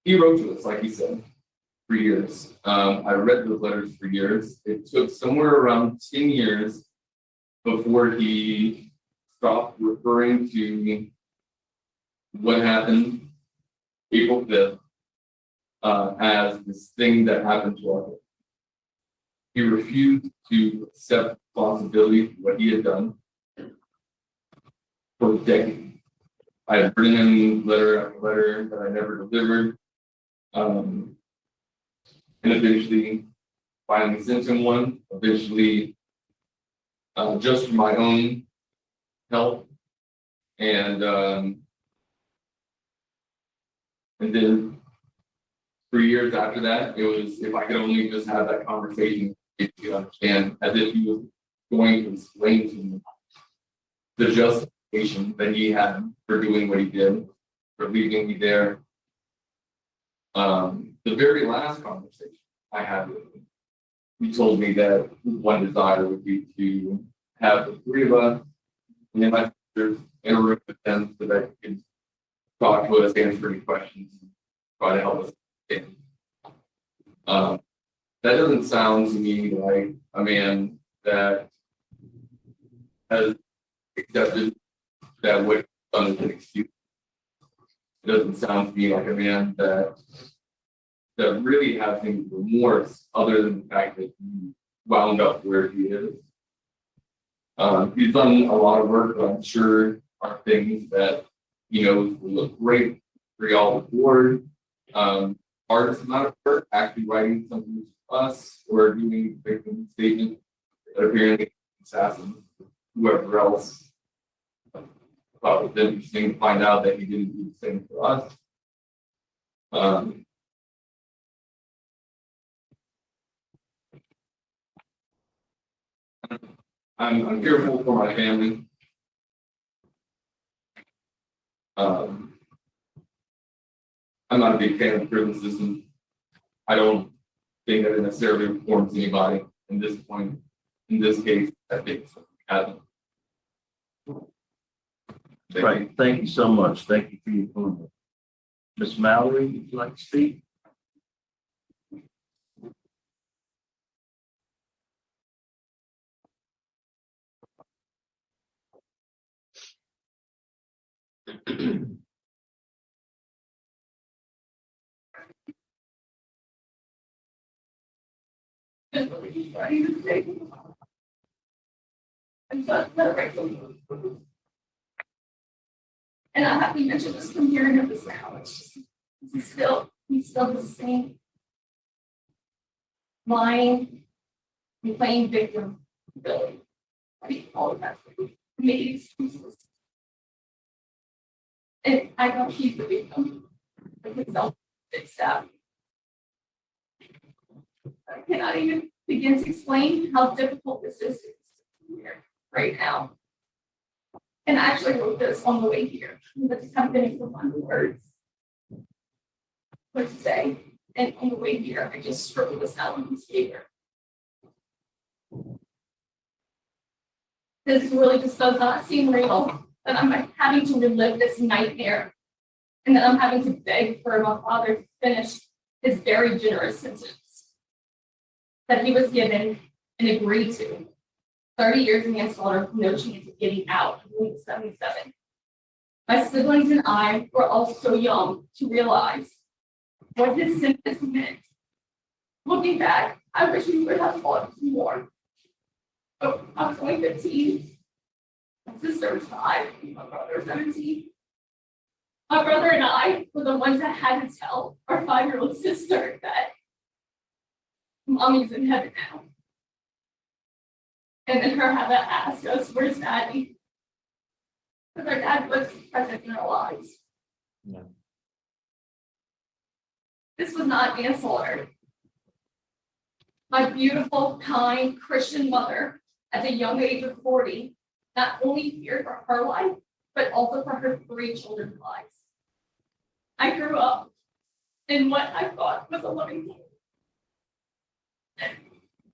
he wrote to us, like he said, for years. I read those letters for years. It took somewhere around 10 years before he stopped referring to what happened April 5th as this thing that happened to our family. He refused to accept responsibility for what he had done for decades. I had written him letter after letter that I never delivered. And eventually, finally sent him one. Eventually, just for my own health, and then 3 years after that, it was if I could only just have that conversation, if you understand, as if he was going to explain to me the justification that he had for doing what he did, for leaving me there. The very last conversation I had with him, he told me that one desire would be to have the 3 of us and then my sisters in a room with them so that he could talk to us, answer any questions, try to help us understand. That doesn't sound to me like a man that has accepted that what done as an excuse. It doesn't sound to me like a man that really has any remorse other than the fact that he wound up where he is. He's done a lot of work, but I'm sure are things that he knows will look great for y'all the board. Hardest amount of work, actually writing something to us or doing a victim statement that apparently assassin, whoever else. Thought it was interesting to find out that he didn't do the same for us. I'm fearful for my family. I'm not a big fan of the prison system. I don't think that it necessarily reforms anybody in this point. In this case, I think it hasn't. Right, thank you so much. Thank you for your comment. Ms. Mallory, would you like to speak? And I have to mention this from hearing of this now. It's just he's still the same. Lying and playing victim. Really. I mean, all of that. Made excuses. And I know he's the victim of himself. It's sad. I cannot even begin to explain how difficult this is here right now. And I actually wrote this on the way here. I just haven't been able to find the words. What to say. And on the way here, I just scribbled this out on this paper. This really just does not seem real. That I'm having to relive this nightmare. And that I'm having to beg for my father to finish his very generous sentence that he was given and agreed to. 30 years in manslaughter, no chance of getting out in 77. My siblings and I were all so young to realize what his sentence meant. Looking back, I wish we would have fought more. But I was only 15. My sister was 5, and my brother was 17. My brother and I were the ones that had to tell our 5-year-old sister that Mommy's in heaven now. And then her had to ask us, where's Daddy? Because our dad was present in our lives. Yeah. This was not manslaughter. My beautiful, kind Christian mother, at the young age of 40, not only feared for her life, but also for her 3 children's lives. I grew up in what I thought was a loving home.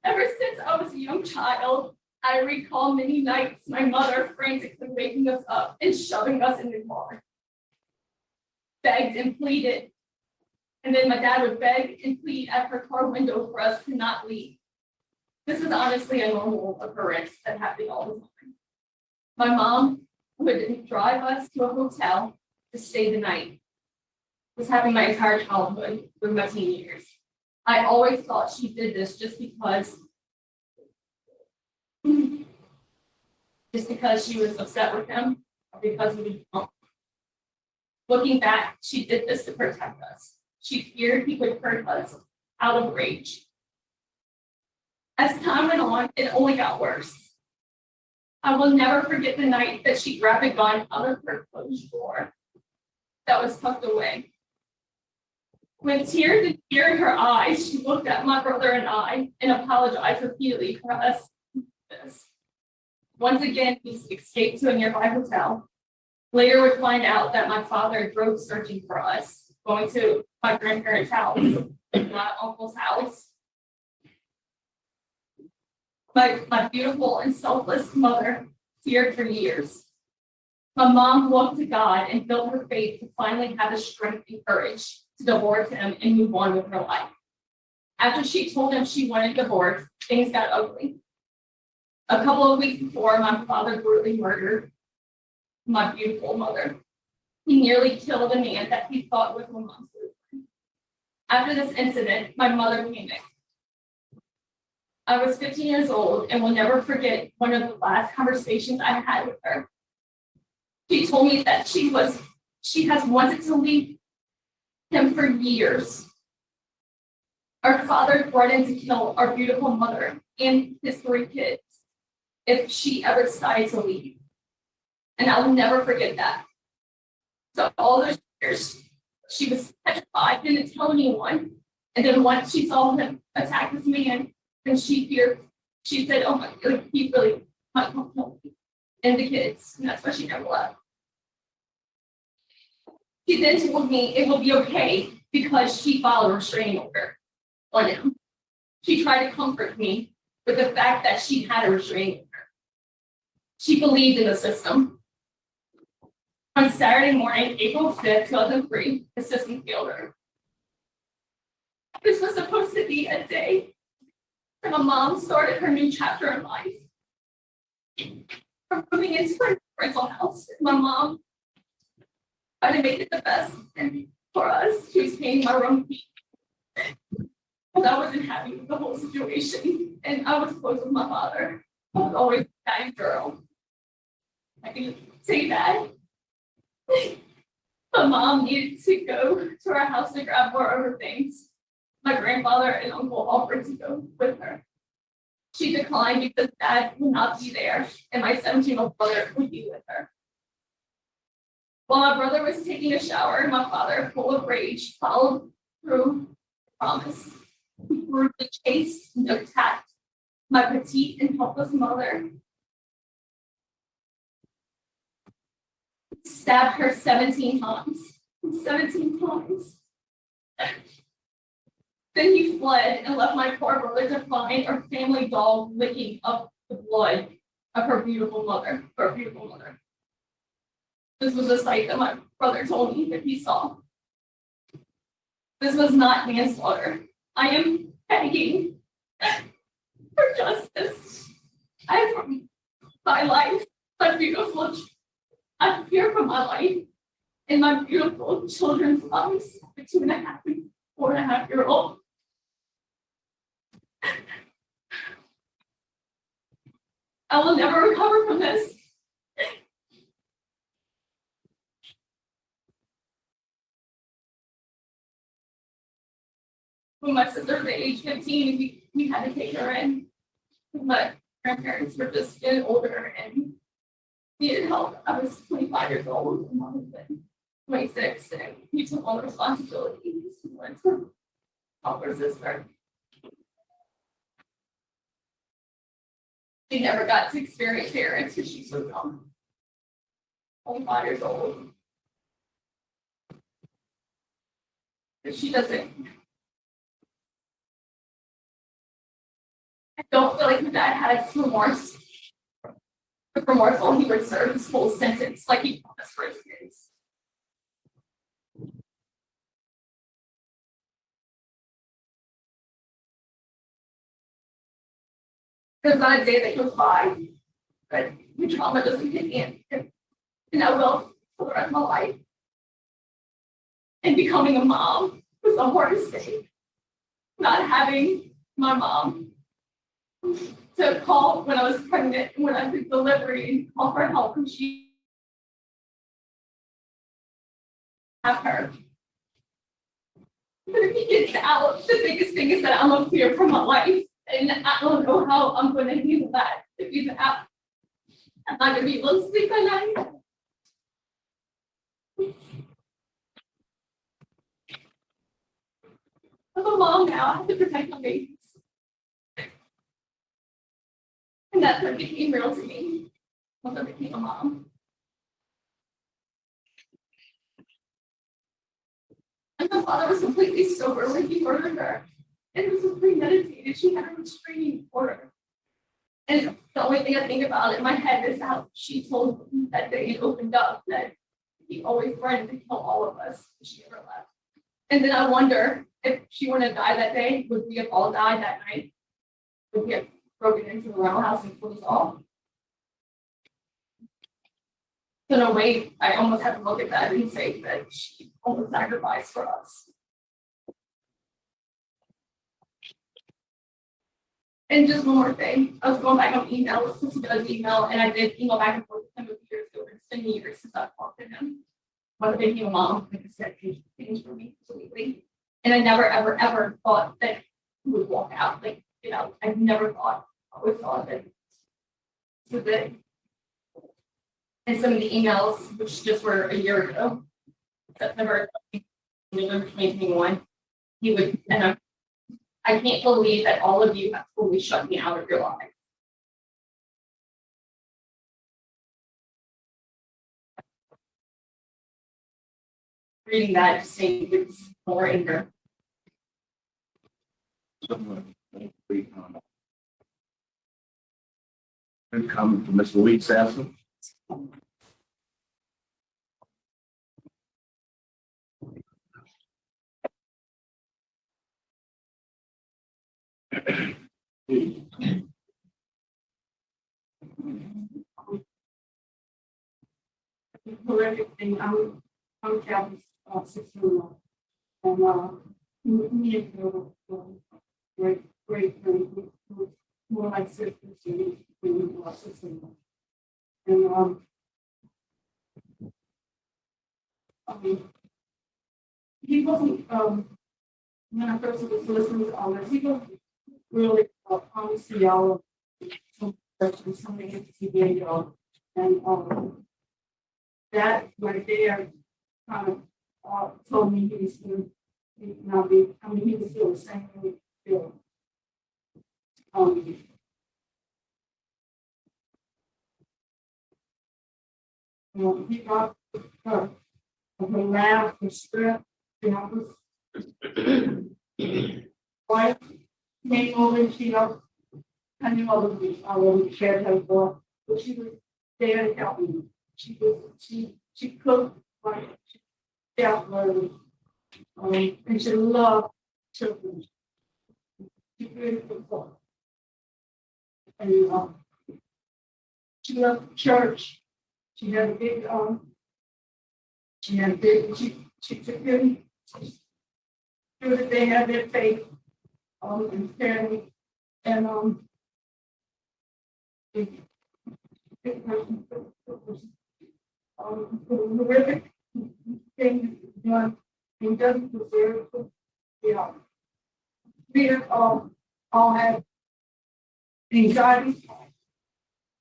Ever since I was a young child, I recall many nights my mother frantically waking us up and shoving us in the car. Begged and pleaded. And then my dad would beg and plead at her car window for us to not leave. This is honestly a normal occurrence that happened all the time. My mom would drive us to a hotel to stay the night. This happened my entire childhood through my teen years. I always thought she did this just because she was upset with him, or because he was drunk. Looking back, she did this to protect us. She feared he would hurt us out of rage. As time went on, it only got worse. I will never forget the night that she grabbed a gun out of her closed drawer that was tucked away. With tears and fear in her eyes, she looked at my brother and I and apologized repeatedly for us. Once again, we escaped to a nearby hotel. Later, would find out that my father drove searching for us, going to my grandparents' house, my uncle's house. My beautiful and selfless mother feared for years. My mom looked to God and built her faith to finally have the strength and courage to divorce him and move on with her life. After she told him she wanted a divorce, things got ugly. A couple of weeks before my father brutally murdered my beautiful mother. He nearly killed a man that he thought was my mom's boyfriend. After this incident, my mother came in. I was 15 years old and will never forget one of the last conversations I had with her. She told me that she has wanted to leave him for years. Our father threatened to kill our beautiful mother and his 3 kids if she ever decided to leave. And I will never forget that. So all those years, she was petrified, didn't tell anyone. And then once she saw him attack this man, and she feared, she said, oh my God, he really might come kill me and the kids. And that's why she never left. She then told me it will be okay because she filed a restraining order on him. She tried to comfort me with the fact that she had a restraining order. She believed in the system. On Saturday morning, April 5th, 2003, the system failed her. This was supposed to be a day when my mom started her new chapter in life. From moving into her rental house, my mom tried to make it the best for us. She was paying my room fee. But I wasn't happy with the whole situation, and I was close with my father. I was always a kind girl. I can say that. My mom needed to go to our house to grab more of her things. My grandfather and uncle offered to go with her. She declined because Dad would not be there, and my 17-year-old brother would be with her. While my brother was taking a shower, my father, full of rage, followed through the promise. He brutally chased and attacked my petite and helpless mother. Stabbed her 17 times. 17 times. Then he fled and left my poor brother to find our family dog licking up the blood of her beautiful mother. This was a sight that my brother told me that he saw. This was not manslaughter. I am begging for justice. I am my life, my beautiful. I fear for my life and my beautiful children's lives, the 2.5 and 4.5-year-old. I will never recover from this. When my sister was age 15, we had to take her in. My grandparents were just getting older and needed help. I was 25 years old and mom was been 26, and we took all the responsibilities. We went to help her sister. She never got to experience parents because she's so young. 25 years old. If she doesn't. I don't feel like my dad has remorse. If remorseful, he would serve his full sentence like he promised for his kids. There's not a day that goes by that the trauma doesn't hit me, and I will for the rest of my life. And becoming a mom was the hardest thing. Not having my mom to call when I was pregnant, when I did delivery, and call for help, and she have her. But if he gets out, the biggest thing is that I'm a fear for my life, and I don't know how I'm going to handle that. If he's out, I'm not going to be able to sleep at night. I'm a mom now. I have to protect my babies. And that's what became real to me once I became a mom. And my father was completely sober when he murdered her. And it was premeditated. She had a restraining order. And the only thing I think about in my head is how she told me that day it opened up that he always threatened to kill all of us if she ever left. And then I wonder if she wouldn't have died that day, would we have all died that night? Would we have broken into the rental house and killed us all? So in a way, I almost have to look at that and say that she almost sacrificed for us. And just one more thing, I was going back on emails, because he does email, and I did email back and forth with him a few years ago, but it's been years since I've talked to him. One big new mom, like I said, things for me completely. And I never, ever, ever thought that he would walk out, like, you know, I never thought, I always thought that it was big. And some of the emails, which just were a year ago, September 2021, he would, and I can't believe that all of you have fully shut me out of your life. Reading that just made me more anger. Good comment from Ms. Louise Sampson. Horrific thing. I'm Calvin's sister-in-law, and me and her great friends, more like sisters than we were sister-in-law. And he wasn't when I first was listening to all this, he wasn't really promised y'all some something at the CBA y'all, and that right there kind of told me he was still not be. I mean, he was still the same way he feel. He got her laugh and strength. And I was wife came over and she I knew I wasn't shared her for, but she was there to help me. She cooked like she felt learning. And she loved children. She really cooked. And she loved church. She had a big she took them through that they had their faith and family and it was horrific thing done. He doesn't deserve to, you know. We have all had anxiety,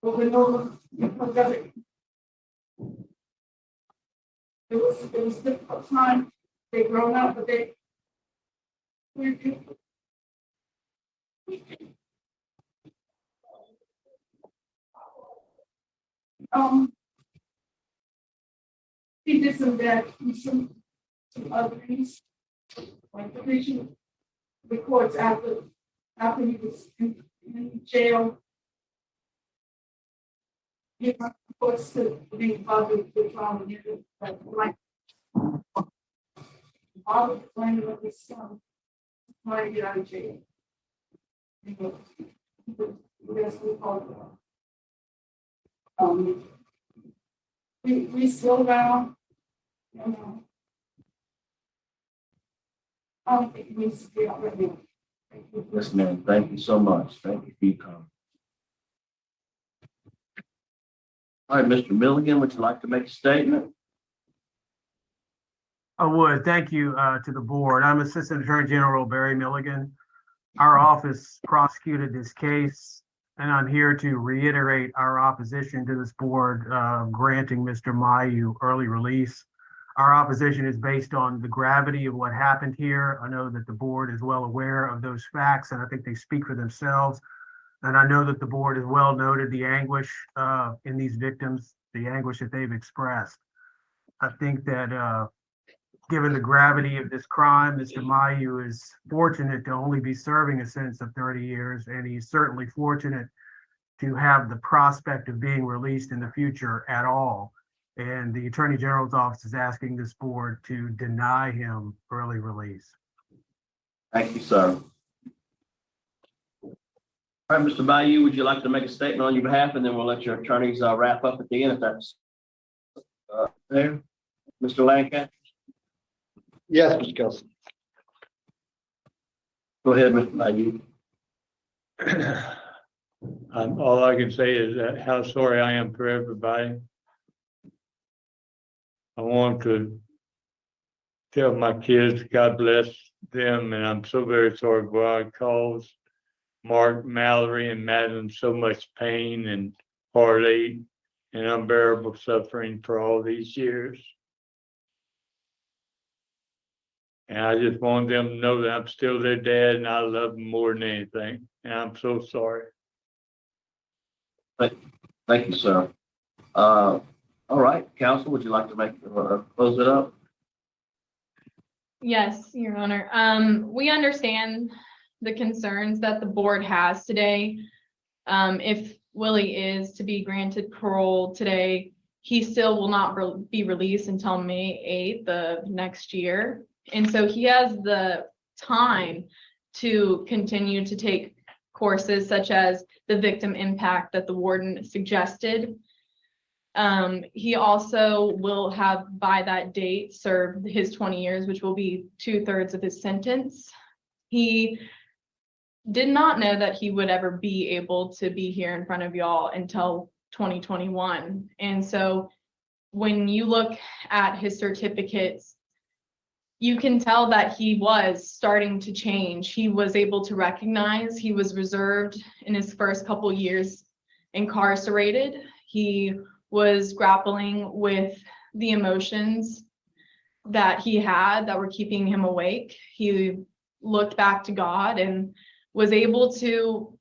but we know because of it. It was difficult time. They grown up, but they he did some bad, some other things, like the patient records after he was in jail. He reports to the public the trauma like all the claim of his son trying to get out of jail. That's what we call it. We slow down. I don't think it needs to be out right now. Yes, ma'am. Thank you so much. Thank you for your comment. All right, Mr. Milligan, would you like to make a statement? I would. Thank you to the board. I'm Assistant Attorney General Barry Milligan. Our office prosecuted this case, and I'm here to reiterate our opposition to this board granting Mr. Mayeau early release. Our opposition is based on the gravity of what happened here. I know that the board is well aware of those facts, and I think they speak for themselves. And I know that the board has well noted the anguish in these victims, the anguish that they've expressed. I think that given the gravity of this crime, Mr. Mayeau is fortunate to only be serving a sentence of 30 years, and he's certainly fortunate to have the prospect of being released in the future at all. And the Attorney General's office is asking this board to deny him early release. Thank you, sir. All right, Mr. Mayeau, would you like to make a statement on your behalf, and then we'll let your attorneys wrap up at the end if that's There, Mr. Lancaster, Yes, Mr. Kelson. go ahead, Mr. Mayhew. All I can say is that how sorry I am for everybody. I want to tell my kids, God bless them, and I'm so very sorry for what I caused Mark, Mallory, and Madeline so much pain and heartache and unbearable suffering for all these years. And I just want them to know that I'm still their dad and I love them more than anything. And I'm so sorry. Thank you, sir. All right, council, would you like to close it up? Yes, Your Honor. We understand the concerns that the board has today. If Willie is to be granted parole today, he still will not be released until May 8th of next year. And so he has the time to continue to take courses such as the victim impact that the warden suggested. He also will have by that date served his 20 years, which will be 2/3 of his sentence. He did not know that he would ever be able to be here in front of y'all until 2021. And so when you look at his certificates, you can tell that he was starting to change. He was able to recognize he was reserved in his first couple years incarcerated. He was grappling with the emotions that he had that were keeping him awake. He looked back to God and was able to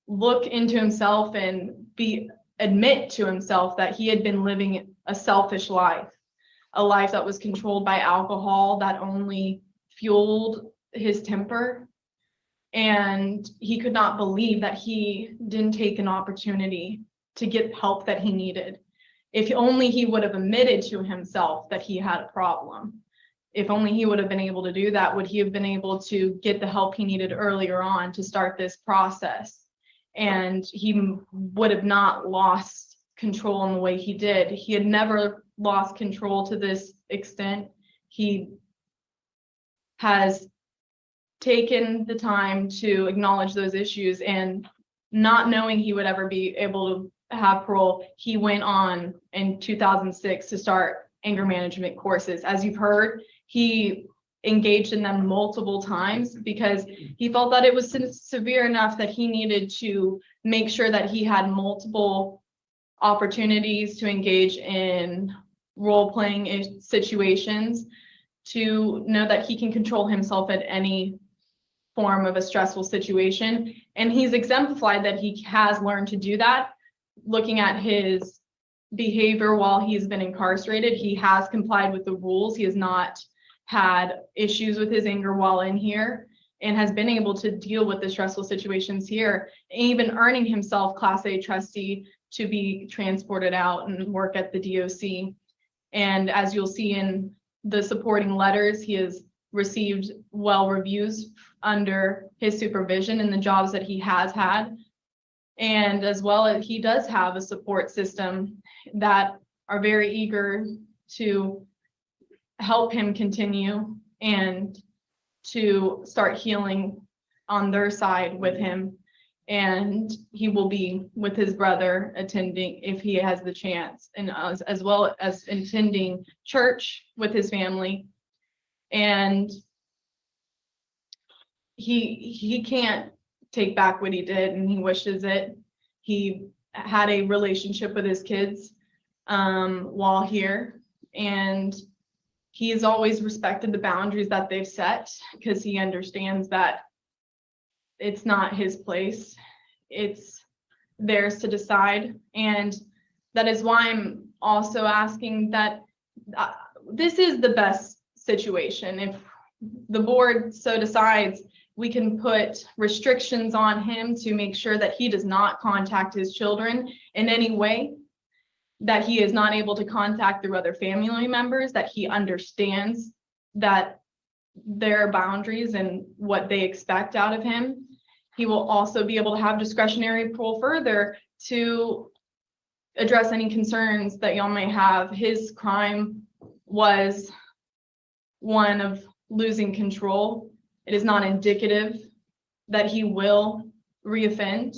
look into himself and admit to himself that he had been living a selfish life, a life that was controlled by alcohol that only fueled his temper. And he could not believe that he didn't take an opportunity to get help that he needed. If only he would have admitted to himself that he had a problem. If only he would have been able to do that, would he have been able to get the help he needed earlier on to start this process? And he would have not lost control in the way he did. He had never lost control to this extent. He has taken the time to acknowledge those issues, and not knowing he would ever be able to have parole, he went on in 2006 to start anger management courses. As you've heard, he engaged in them multiple times because he felt that it was severe enough that he needed to make sure that he had multiple opportunities to engage in role-playing situations, to know that he can control himself at any form of a stressful situation. And he's exemplified that he has learned to do that. Looking at his behavior while he's been incarcerated, he has complied with the rules. He has not had issues with his anger while in here and has been able to deal with the stressful situations here, even earning himself Class A trustee to be transported out and work at the DOC. And as you'll see in the supporting letters, he has received well reviews under his supervision in the jobs that he has had. And as well as he does have a support system that are very eager to help him continue and to start healing on their side with him. And he will be with his brother attending if he has the chance, and as well as attending church with his family. And he can't take back what he did, and he wishes it. He had a relationship with his kids while here, and he's always respected the boundaries that they've set because he understands that it's not his place, it's theirs to decide. And that is why I'm also asking that this is the best situation. If the board so decides, we can put restrictions on him to make sure that he does not contact his children in any way, that he is not able to contact their other family members, that he understands that there are boundaries and what they expect out of him. He will also be able to have discretionary parole further to address any concerns that y'all may have. His crime was one of losing control. It is not indicative that he will reoffend.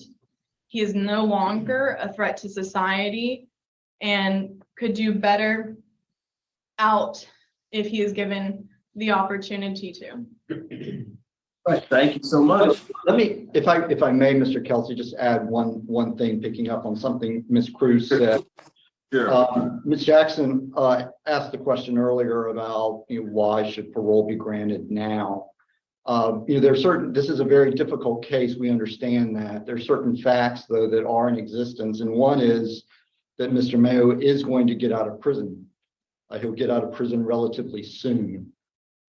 He is no longer a threat to society and could do better out if he is given the opportunity to. Thank you so much. Let me, if I may, Mr. Kelsey, just add one thing, picking up on something Ms. Cruz said. Sure. Ms. Jackson asked the question earlier about, why should parole be granted now? There are certain, this is a very difficult case. We understand that. There are certain facts, though, that are in existence. And one is that Mr. Mayeau is going to get out of prison. He'll get out of prison relatively soon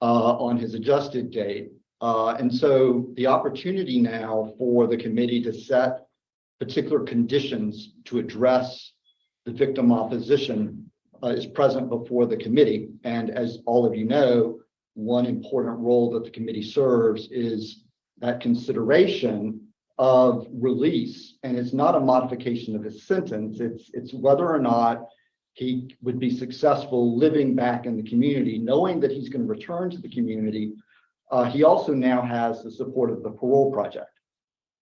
on his adjusted date. And so the opportunity now for the committee to set particular conditions to address the victim opposition is present before the committee. And as all of you know, one important role that the committee serves is that consideration of release. And it's not a modification of his sentence. It's whether or not he would be successful living back in the community, knowing that he's going to return to the community. He also now has the support of the parole project.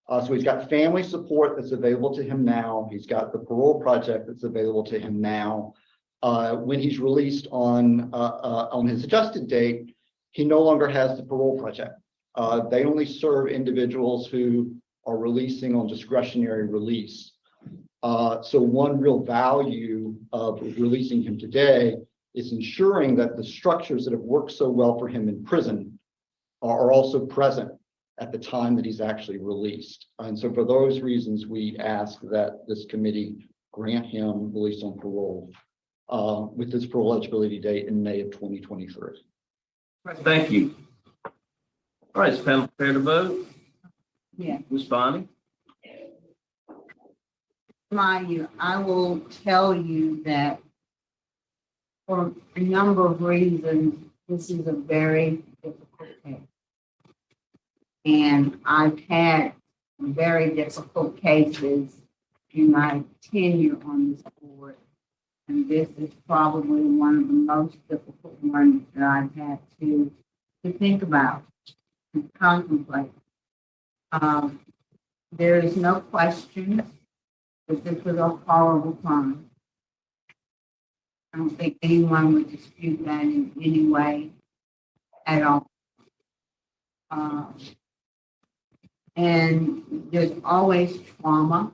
So he's got family support that's available to him now. He's got the parole project that's available to him now. When he's released on his adjusted date, he no longer has the parole project. They only serve individuals who are releasing on discretionary release. So one real value of releasing him today is ensuring that the structures that have worked so well for him in prison are also present at the time that he's actually released. And so for those reasons, we ask that this committee grant him release on parole with his parole eligibility date in May of 2023. Thank you. All right, is panel prepared to vote? Yeah. Ms. Bonnie? Mayeau, I will tell you that for a number of reasons, this is a very difficult case. And I've had very difficult cases in my tenure on this board. And this is probably one of the most difficult ones that I've had to think about and contemplate. There is no question that this was a horrible crime. I don't think anyone would dispute that in any way at all. And there's always trauma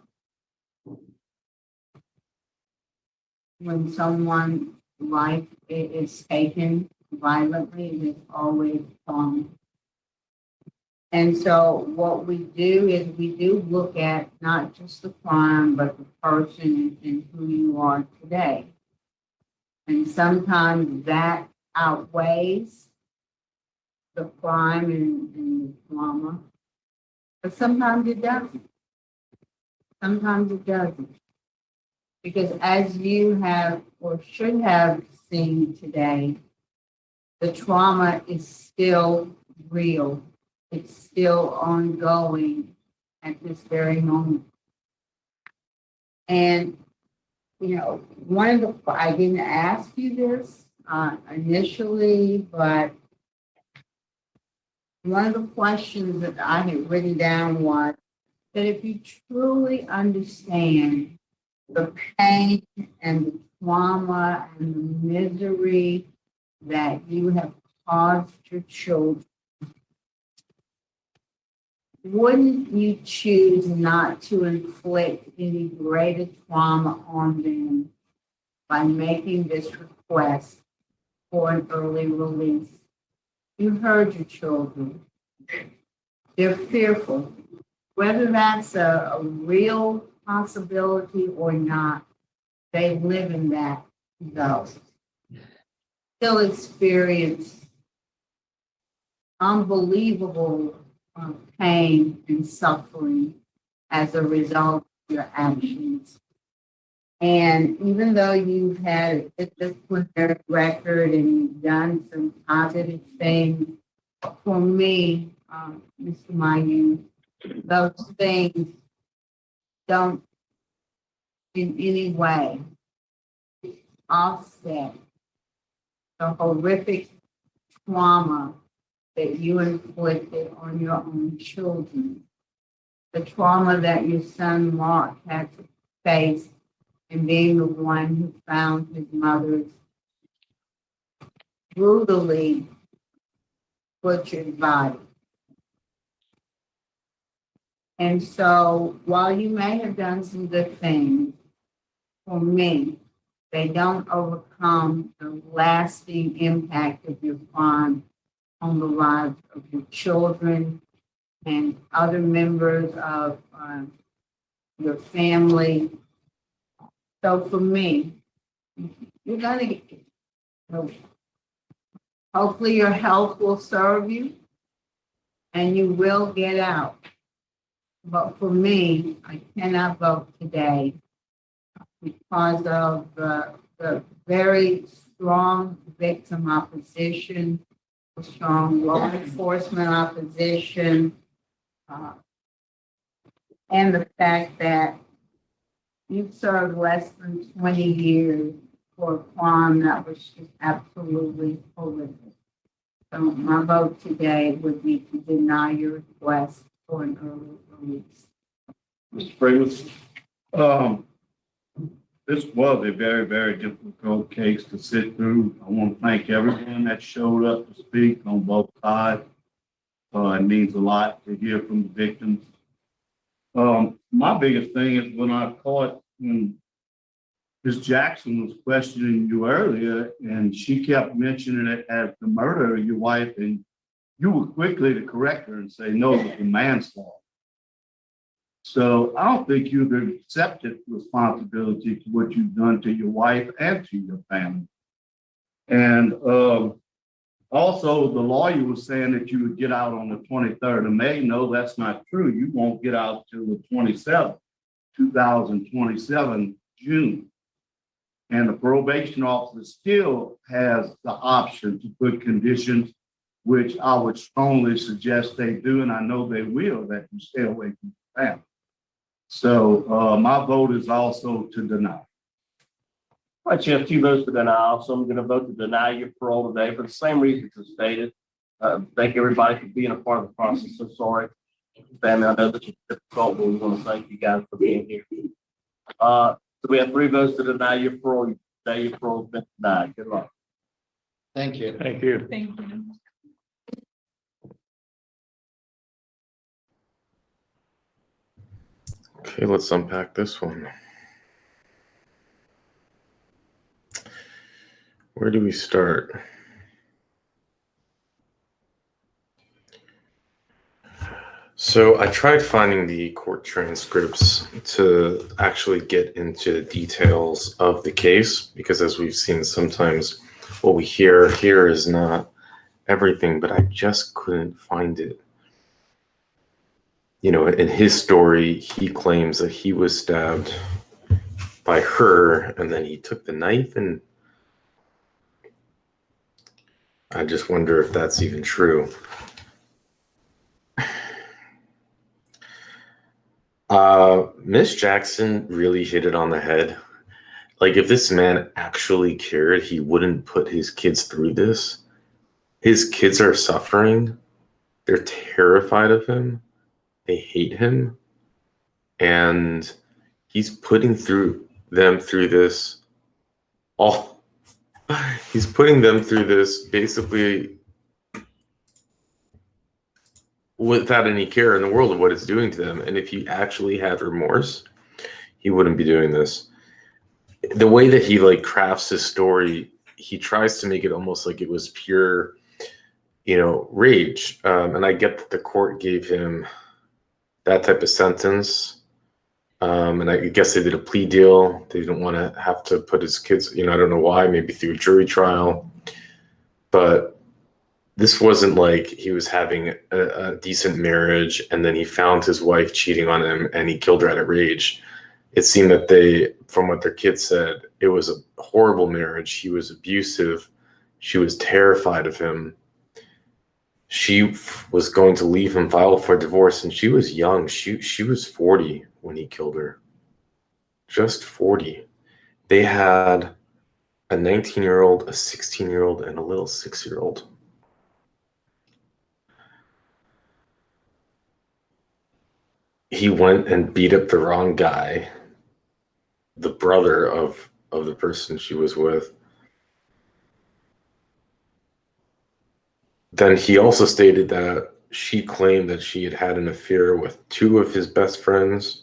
when someone's life is taken violently. There's always trauma. And so what we do is we do look at not just the crime, but the person and who you are today. And sometimes that outweighs the crime and the trauma, but sometimes it doesn't. Sometimes it doesn't. Because as you have or should have seen today, the trauma is still real. It's still ongoing at this very moment. And, one of the, I didn't ask you this initially, but one of the questions that I had written down was that if you truly understand the pain and the trauma and the misery that you have caused your children, wouldn't you choose not to inflict any greater trauma on them by making this request for an early release? You heard your children. They're fearful. Whether that's a real possibility or not, they live in that though. Still experience unbelievable pain and suffering as a result of your actions. And even though you've had a disciplinary record and you've done some positive things, for me, Mr. Mayeau, those things don't in any way offset the horrific trauma that you inflicted on your own children, the trauma that your son Mark had to face in being the one who found his mother's brutally butchered body. And so while you may have done some good things, for me, they don't overcome the lasting impact of your crime on the lives of your children and other members of your family. So for me, you're gonna get, hopefully your health will serve you and you will get out. But for me, I cannot vote today because of the very strong victim opposition, strong law enforcement opposition, and the fact that you've served less than 20 years for a crime that was just absolutely horrific. So my vote today would be to deny your request for an early release. Mr. Freeman? This was a very, very difficult case to sit through. I want to thank everyone that showed up to speak on both sides. It means a lot to hear from the victims. My biggest thing is when I caught when Ms. Jackson was questioning you earlier, and she kept mentioning it as the murder of your wife, and you were quickly to correct her and say, no, it was the manslaughter. So I don't think you've accepted responsibility for what you've done to your wife and to your family. And also, the lawyer was saying that you would get out on the 23rd of May. No, that's not true. You won't get out till the 27th, 2027, June. And the probation officer still has the option to put conditions, which I would strongly suggest they do, and I know they will, that you stay away from the family. So my vote is also to deny. All right, you have 2 votes for denial, so I'm going to vote to deny your parole today for the same reasons as stated. Thank everybody for being a part of the process. So sorry, family. I know this is difficult, but we want to thank you guys for being here. So we have 3 votes to deny your parole. Today your parole has been denied. Good luck. Thank you. Thank you. Thank you. Okay, let's unpack this one. Where do we start? So I tried finding the court transcripts to actually get into the details of the case, because as we've seen, sometimes what we hear here is not everything, but I just couldn't find it. You know, in his story, he claims that he was stabbed by her and then he took the knife, and I just wonder if that's even true. Miss Jackson really hit it on the head. Like, if this man actually cared, he wouldn't put his kids through this. His kids are suffering. They're terrified of him. They hate him. And he's putting them through this he's putting them through this basically without any care in the world of what it's doing to them. And if he actually had remorse, he wouldn't be doing this. The way that he crafts his story, he tries to make it almost like it was pure, rage. And I get that the court gave him that type of sentence. And I guess they did a plea deal. They didn't want to have to put his kids, I don't know why, maybe through a jury trial. But this wasn't like he was having a decent marriage and then he found his wife cheating on him and he killed her out of rage. It seemed that from what their kids said, it was a horrible marriage. He was abusive. She was terrified of him. She was going to leave him, file for divorce, and she was young. She was 40 when he killed her. just 40. They had a 19-year-old, a 16-year-old, and a little 6-year-old. He went and beat up the wrong guy, the brother of the person she was with. Then he also stated that she claimed that she had an affair with 2 of his best friends.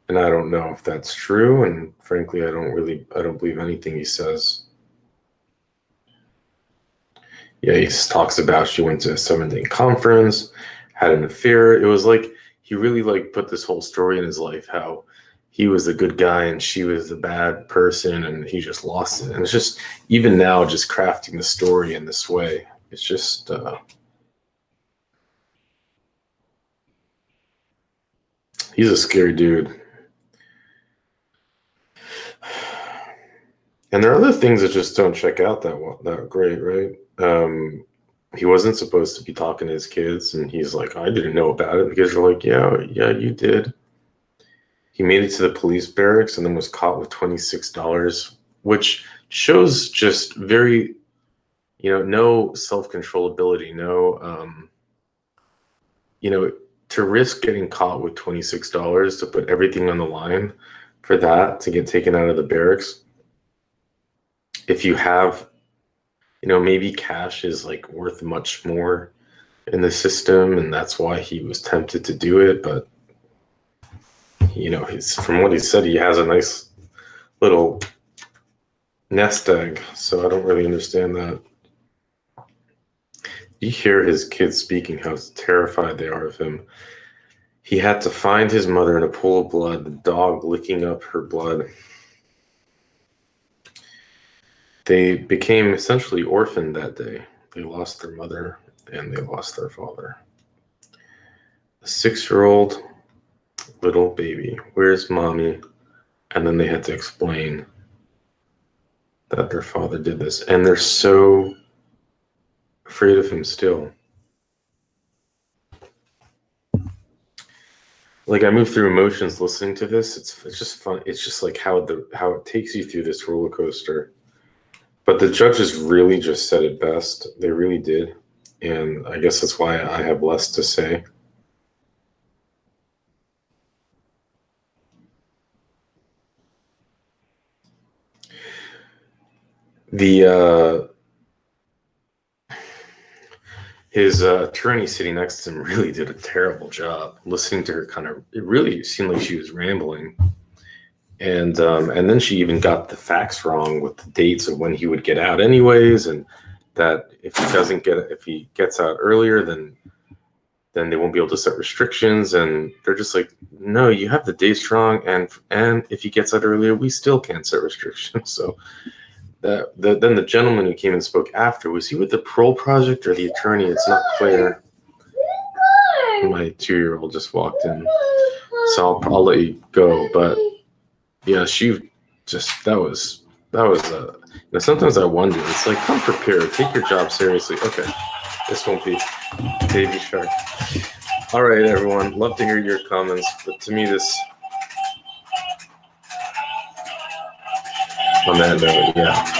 And I don't know if that's true. And frankly, I don't believe anything he says. Yeah, he talks about she went to a 7-day conference, had an affair. It was like, he really like put this whole story in his life, how he was the good guy and she was the bad person and he just lost it. And it's just, even now, just crafting the story in this way, it's just, he's a scary dude. And there are other things that just don't check out that great, right? He wasn't supposed to be talking to his kids, and he's like, I didn't know about it. Because they're like, yeah, you did. He made it to the police barracks and then was caught with $26, which shows just very, no self-controllability, no, to risk getting caught with $26 to put everything on the line for that, to get taken out of the barracks. If you have, maybe cash is like worth much more in the system, and that's why he was tempted to do it. But, from what he said, he has a nice little nest egg. So I don't really understand that. You hear his kids speaking, how terrified they are of him. He had to find his mother in a pool of blood, the dog licking up her blood. They became essentially orphaned that day. They lost their mother and they lost their father. A 6-year-old little baby, where's mommy? And then they had to explain that their father did this. And they're so afraid of him still. Like, I move through emotions listening to this. It's just fun. It's just like how it takes you through this roller coaster. But the judges really just said it best. They really did. And I guess that's why I have less to say. His attorney sitting next to him really did a terrible job listening to her. It really seemed like she was rambling. And then she even got the facts wrong with the dates of when he would get out anyways, and that if he gets out earlier, then they won't be able to set restrictions. And they're just like, no, you have the dates wrong, and if he gets out earlier, we still can't set restrictions. So then the gentleman who came and spoke after, was he with the parole project or the attorney? It's not clear. My 2-year-old just walked in, so I'll let you go. But yeah, she just, that was sometimes I wonder, it's like, come prepared, take your job seriously. Okay, this won't be Baby Shark. All right, everyone, love to hear your comments, but to me on that note, yeah.